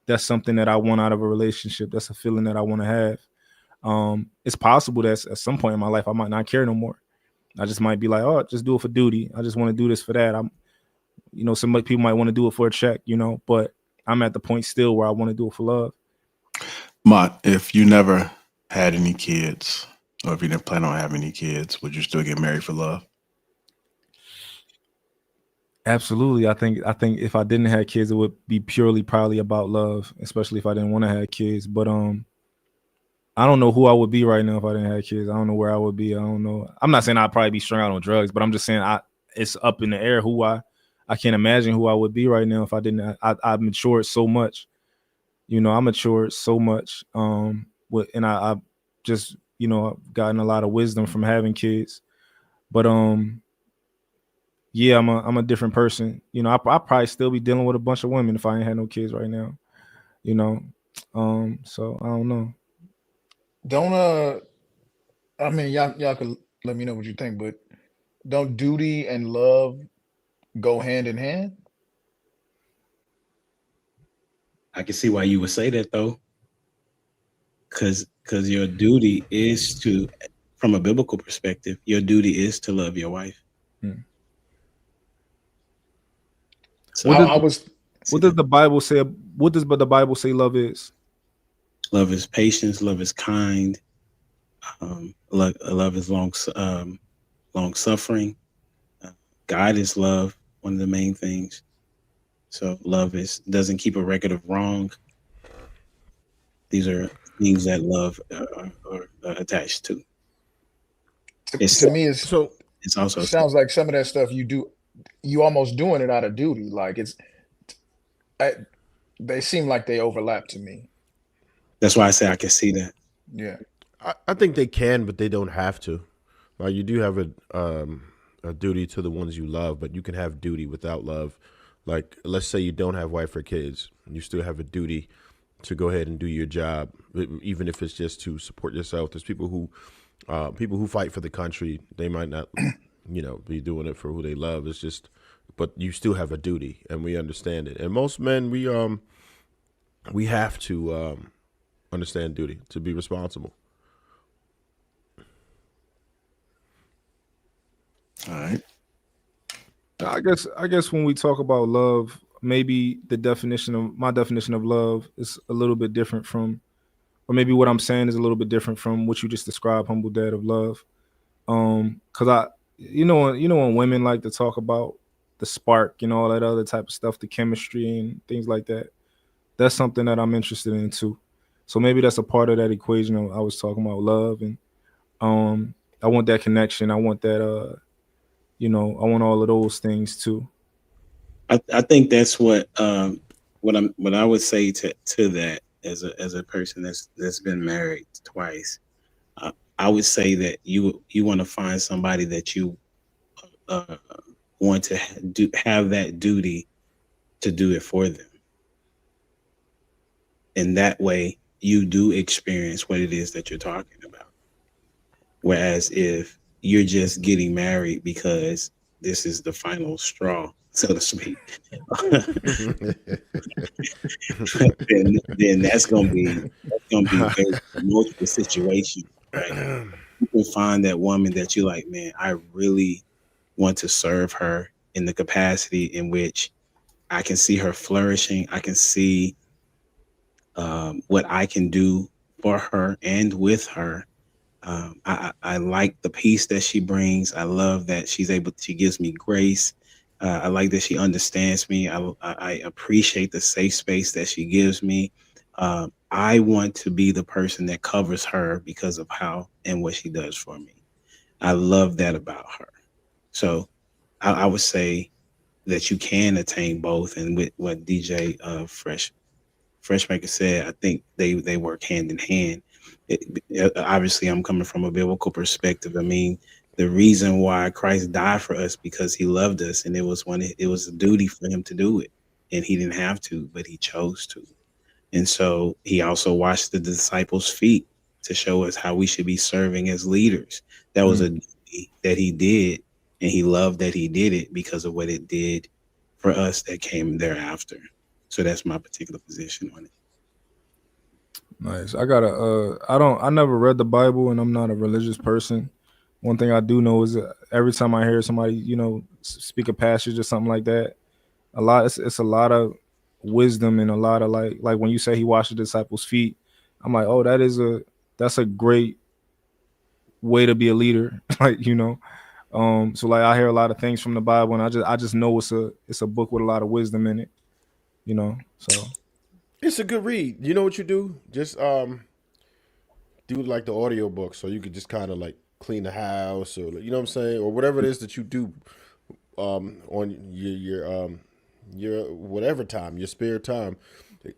that's something that I want out of a relationship. That's a feeling that I want to have. It's possible that at some point in my life I might not care no more. I just might be like, oh, just do it for duty. I just want to do this for that. Some people might want to do it for a check, but I'm at the point still where I want to do it for love. Mont, if you never had any kids, or if you didn't plan on having any kids, would you still get married for love? Absolutely. I think if I didn't have kids, it would be purely probably about love, especially if I didn't want to have kids. But I don't know who I would be right now if I didn't have kids. I don't know where I would be. I don't know. I'm not saying I'd probably be strung out on drugs, but I'm just saying it's up in the air who I can't imagine who I would be right now if I didn't. I've matured so much. I matured so much. And I've just I've gotten a lot of wisdom from having kids. But yeah, I'm a different person. I probably still be dealing with a bunch of women if I ain't had no kids right now. So I don't know. Don't I mean y'all could let me know what you think, but don't duty and love go hand in hand? I can see why you would say that though, because your duty is to, from a biblical perspective, your duty is to love your wife. So what does the Bible say? What does the Bible say love is? Love is patience. Love is kind. Love is long suffering. God is love. One of the main things. So love doesn't keep a record of wrong. These are things that love are attached to. To me, it's also sounds like some of that stuff you almost doing it out of duty. Like they seem like they overlap to me. That's why I say I can see that. Yeah, I think they can, but they don't have to. Like you do have a duty to the ones you love, but you can have duty without love. Like let's say you don't have wife or kids, you still have a duty to go ahead and do your job, even if it's just to support yourself. There's people who fight for the country. They might not, be doing it for who they love. It's just, but you still have a duty, and we understand it. And most men, we have to understand duty to be responsible. All right. I guess when we talk about love, maybe my definition of love is a little bit different from, or maybe what I'm saying is a little bit different from what you just described, Humble Dad, of love. Cause when women like to talk about the spark, all that other type of stuff, the chemistry and things like that. That's something that I'm interested in too. So maybe that's a part of that equation. I was talking about love, and I want that connection. I want that, I want all of those things too. I think that's what I would say to that as a person that's been married twice. I would say that you want to find somebody that you want to have that duty to do it for them, and that way you do experience what it is that you're talking about. Whereas if you're just getting married because this is the final straw, so to speak, then that's gonna be very multiple situation, right? You can find that woman that you're like, man, I really want to serve her in the capacity in which I can see her flourishing. I can see what I can do for her and with her. I like the peace that she brings. I love that she gives me grace. I like that she understands me. I appreciate the safe space that she gives me. I want to be the person that covers her because of how and what she does for me. I love that about her. So I would say that you can attain both. And with what DJ Freshmaker said, I think they work hand in hand. Obviously, I'm coming from a biblical perspective. I mean, the reason why Christ died for us because he loved us, and it was a duty for him to do it, and he didn't have to, but he chose to. And so he also washed the disciples' feet to show us how we should be serving as leaders. That was a duty that he did, and he loved that he did it because of what it did for us that came thereafter. So that's my particular position on it. Nice. I never read the Bible, and I'm not a religious person. One thing I do know is that every time I hear somebody, speak a passage or something like that, it's a lot of wisdom and a lot of like when you say he washed the disciples' feet, I'm like, oh, that's a great way to be a leader. So like I hear a lot of things from the Bible, and I just know it's a book with a lot of wisdom in it, so. It's a good read. You know what you do? Just do like the audio book, so you could just kind of like clean the house, or you know what I'm saying, or whatever it is that you do on your whatever time, your spare time.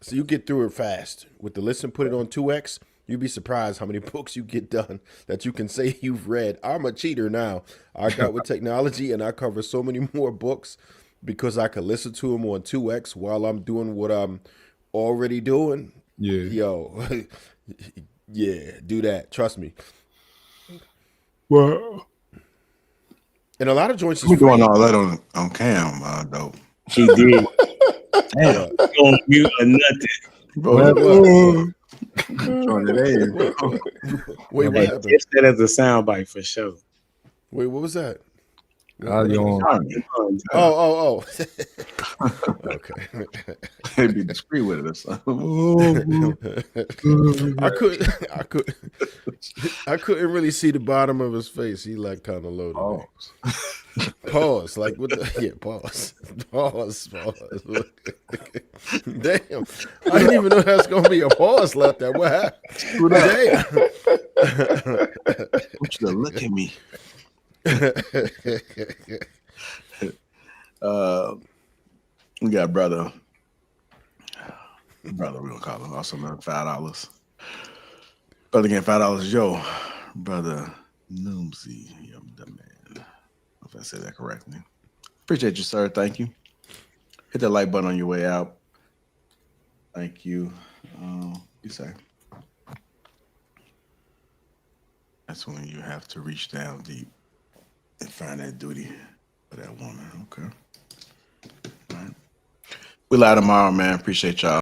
So you get through it fast. With the listen, put it on 2x. You'd be surprised how many books you get done that you can say you've read. I'm a cheater now. I got with technology, and I cover so many more books because I can listen to them on 2x while I'm doing what I'm already doing. Yeah. Yo. Yeah, do that. Trust me. Well, and a lot of joints is We're doing free. all that on cam, though. He did. Damn, on mute or nothing. Bro, Wait, what happened? It's that as a soundbite for sure. Wait, what was that? I yawn. Oh. Okay. Be discreet with it or something. I couldn't really see the bottom of his face. He like kind of loaded. Oh. Pause. Like what the pause. Pause. Damn. I didn't even know that's gonna be a pause left there. What happened? Damn. I want you to look at me. We got brother, we're gonna call him, also another $5. Brother again, $5. Yo, brother Noomsy, the man. If I say that correctly. Appreciate you, sir. Thank you. Hit that like button on your way out. Thank you. You say that's when you have to reach down deep and find that duty for that woman. Okay. All right. We live tomorrow, man. Appreciate y'all.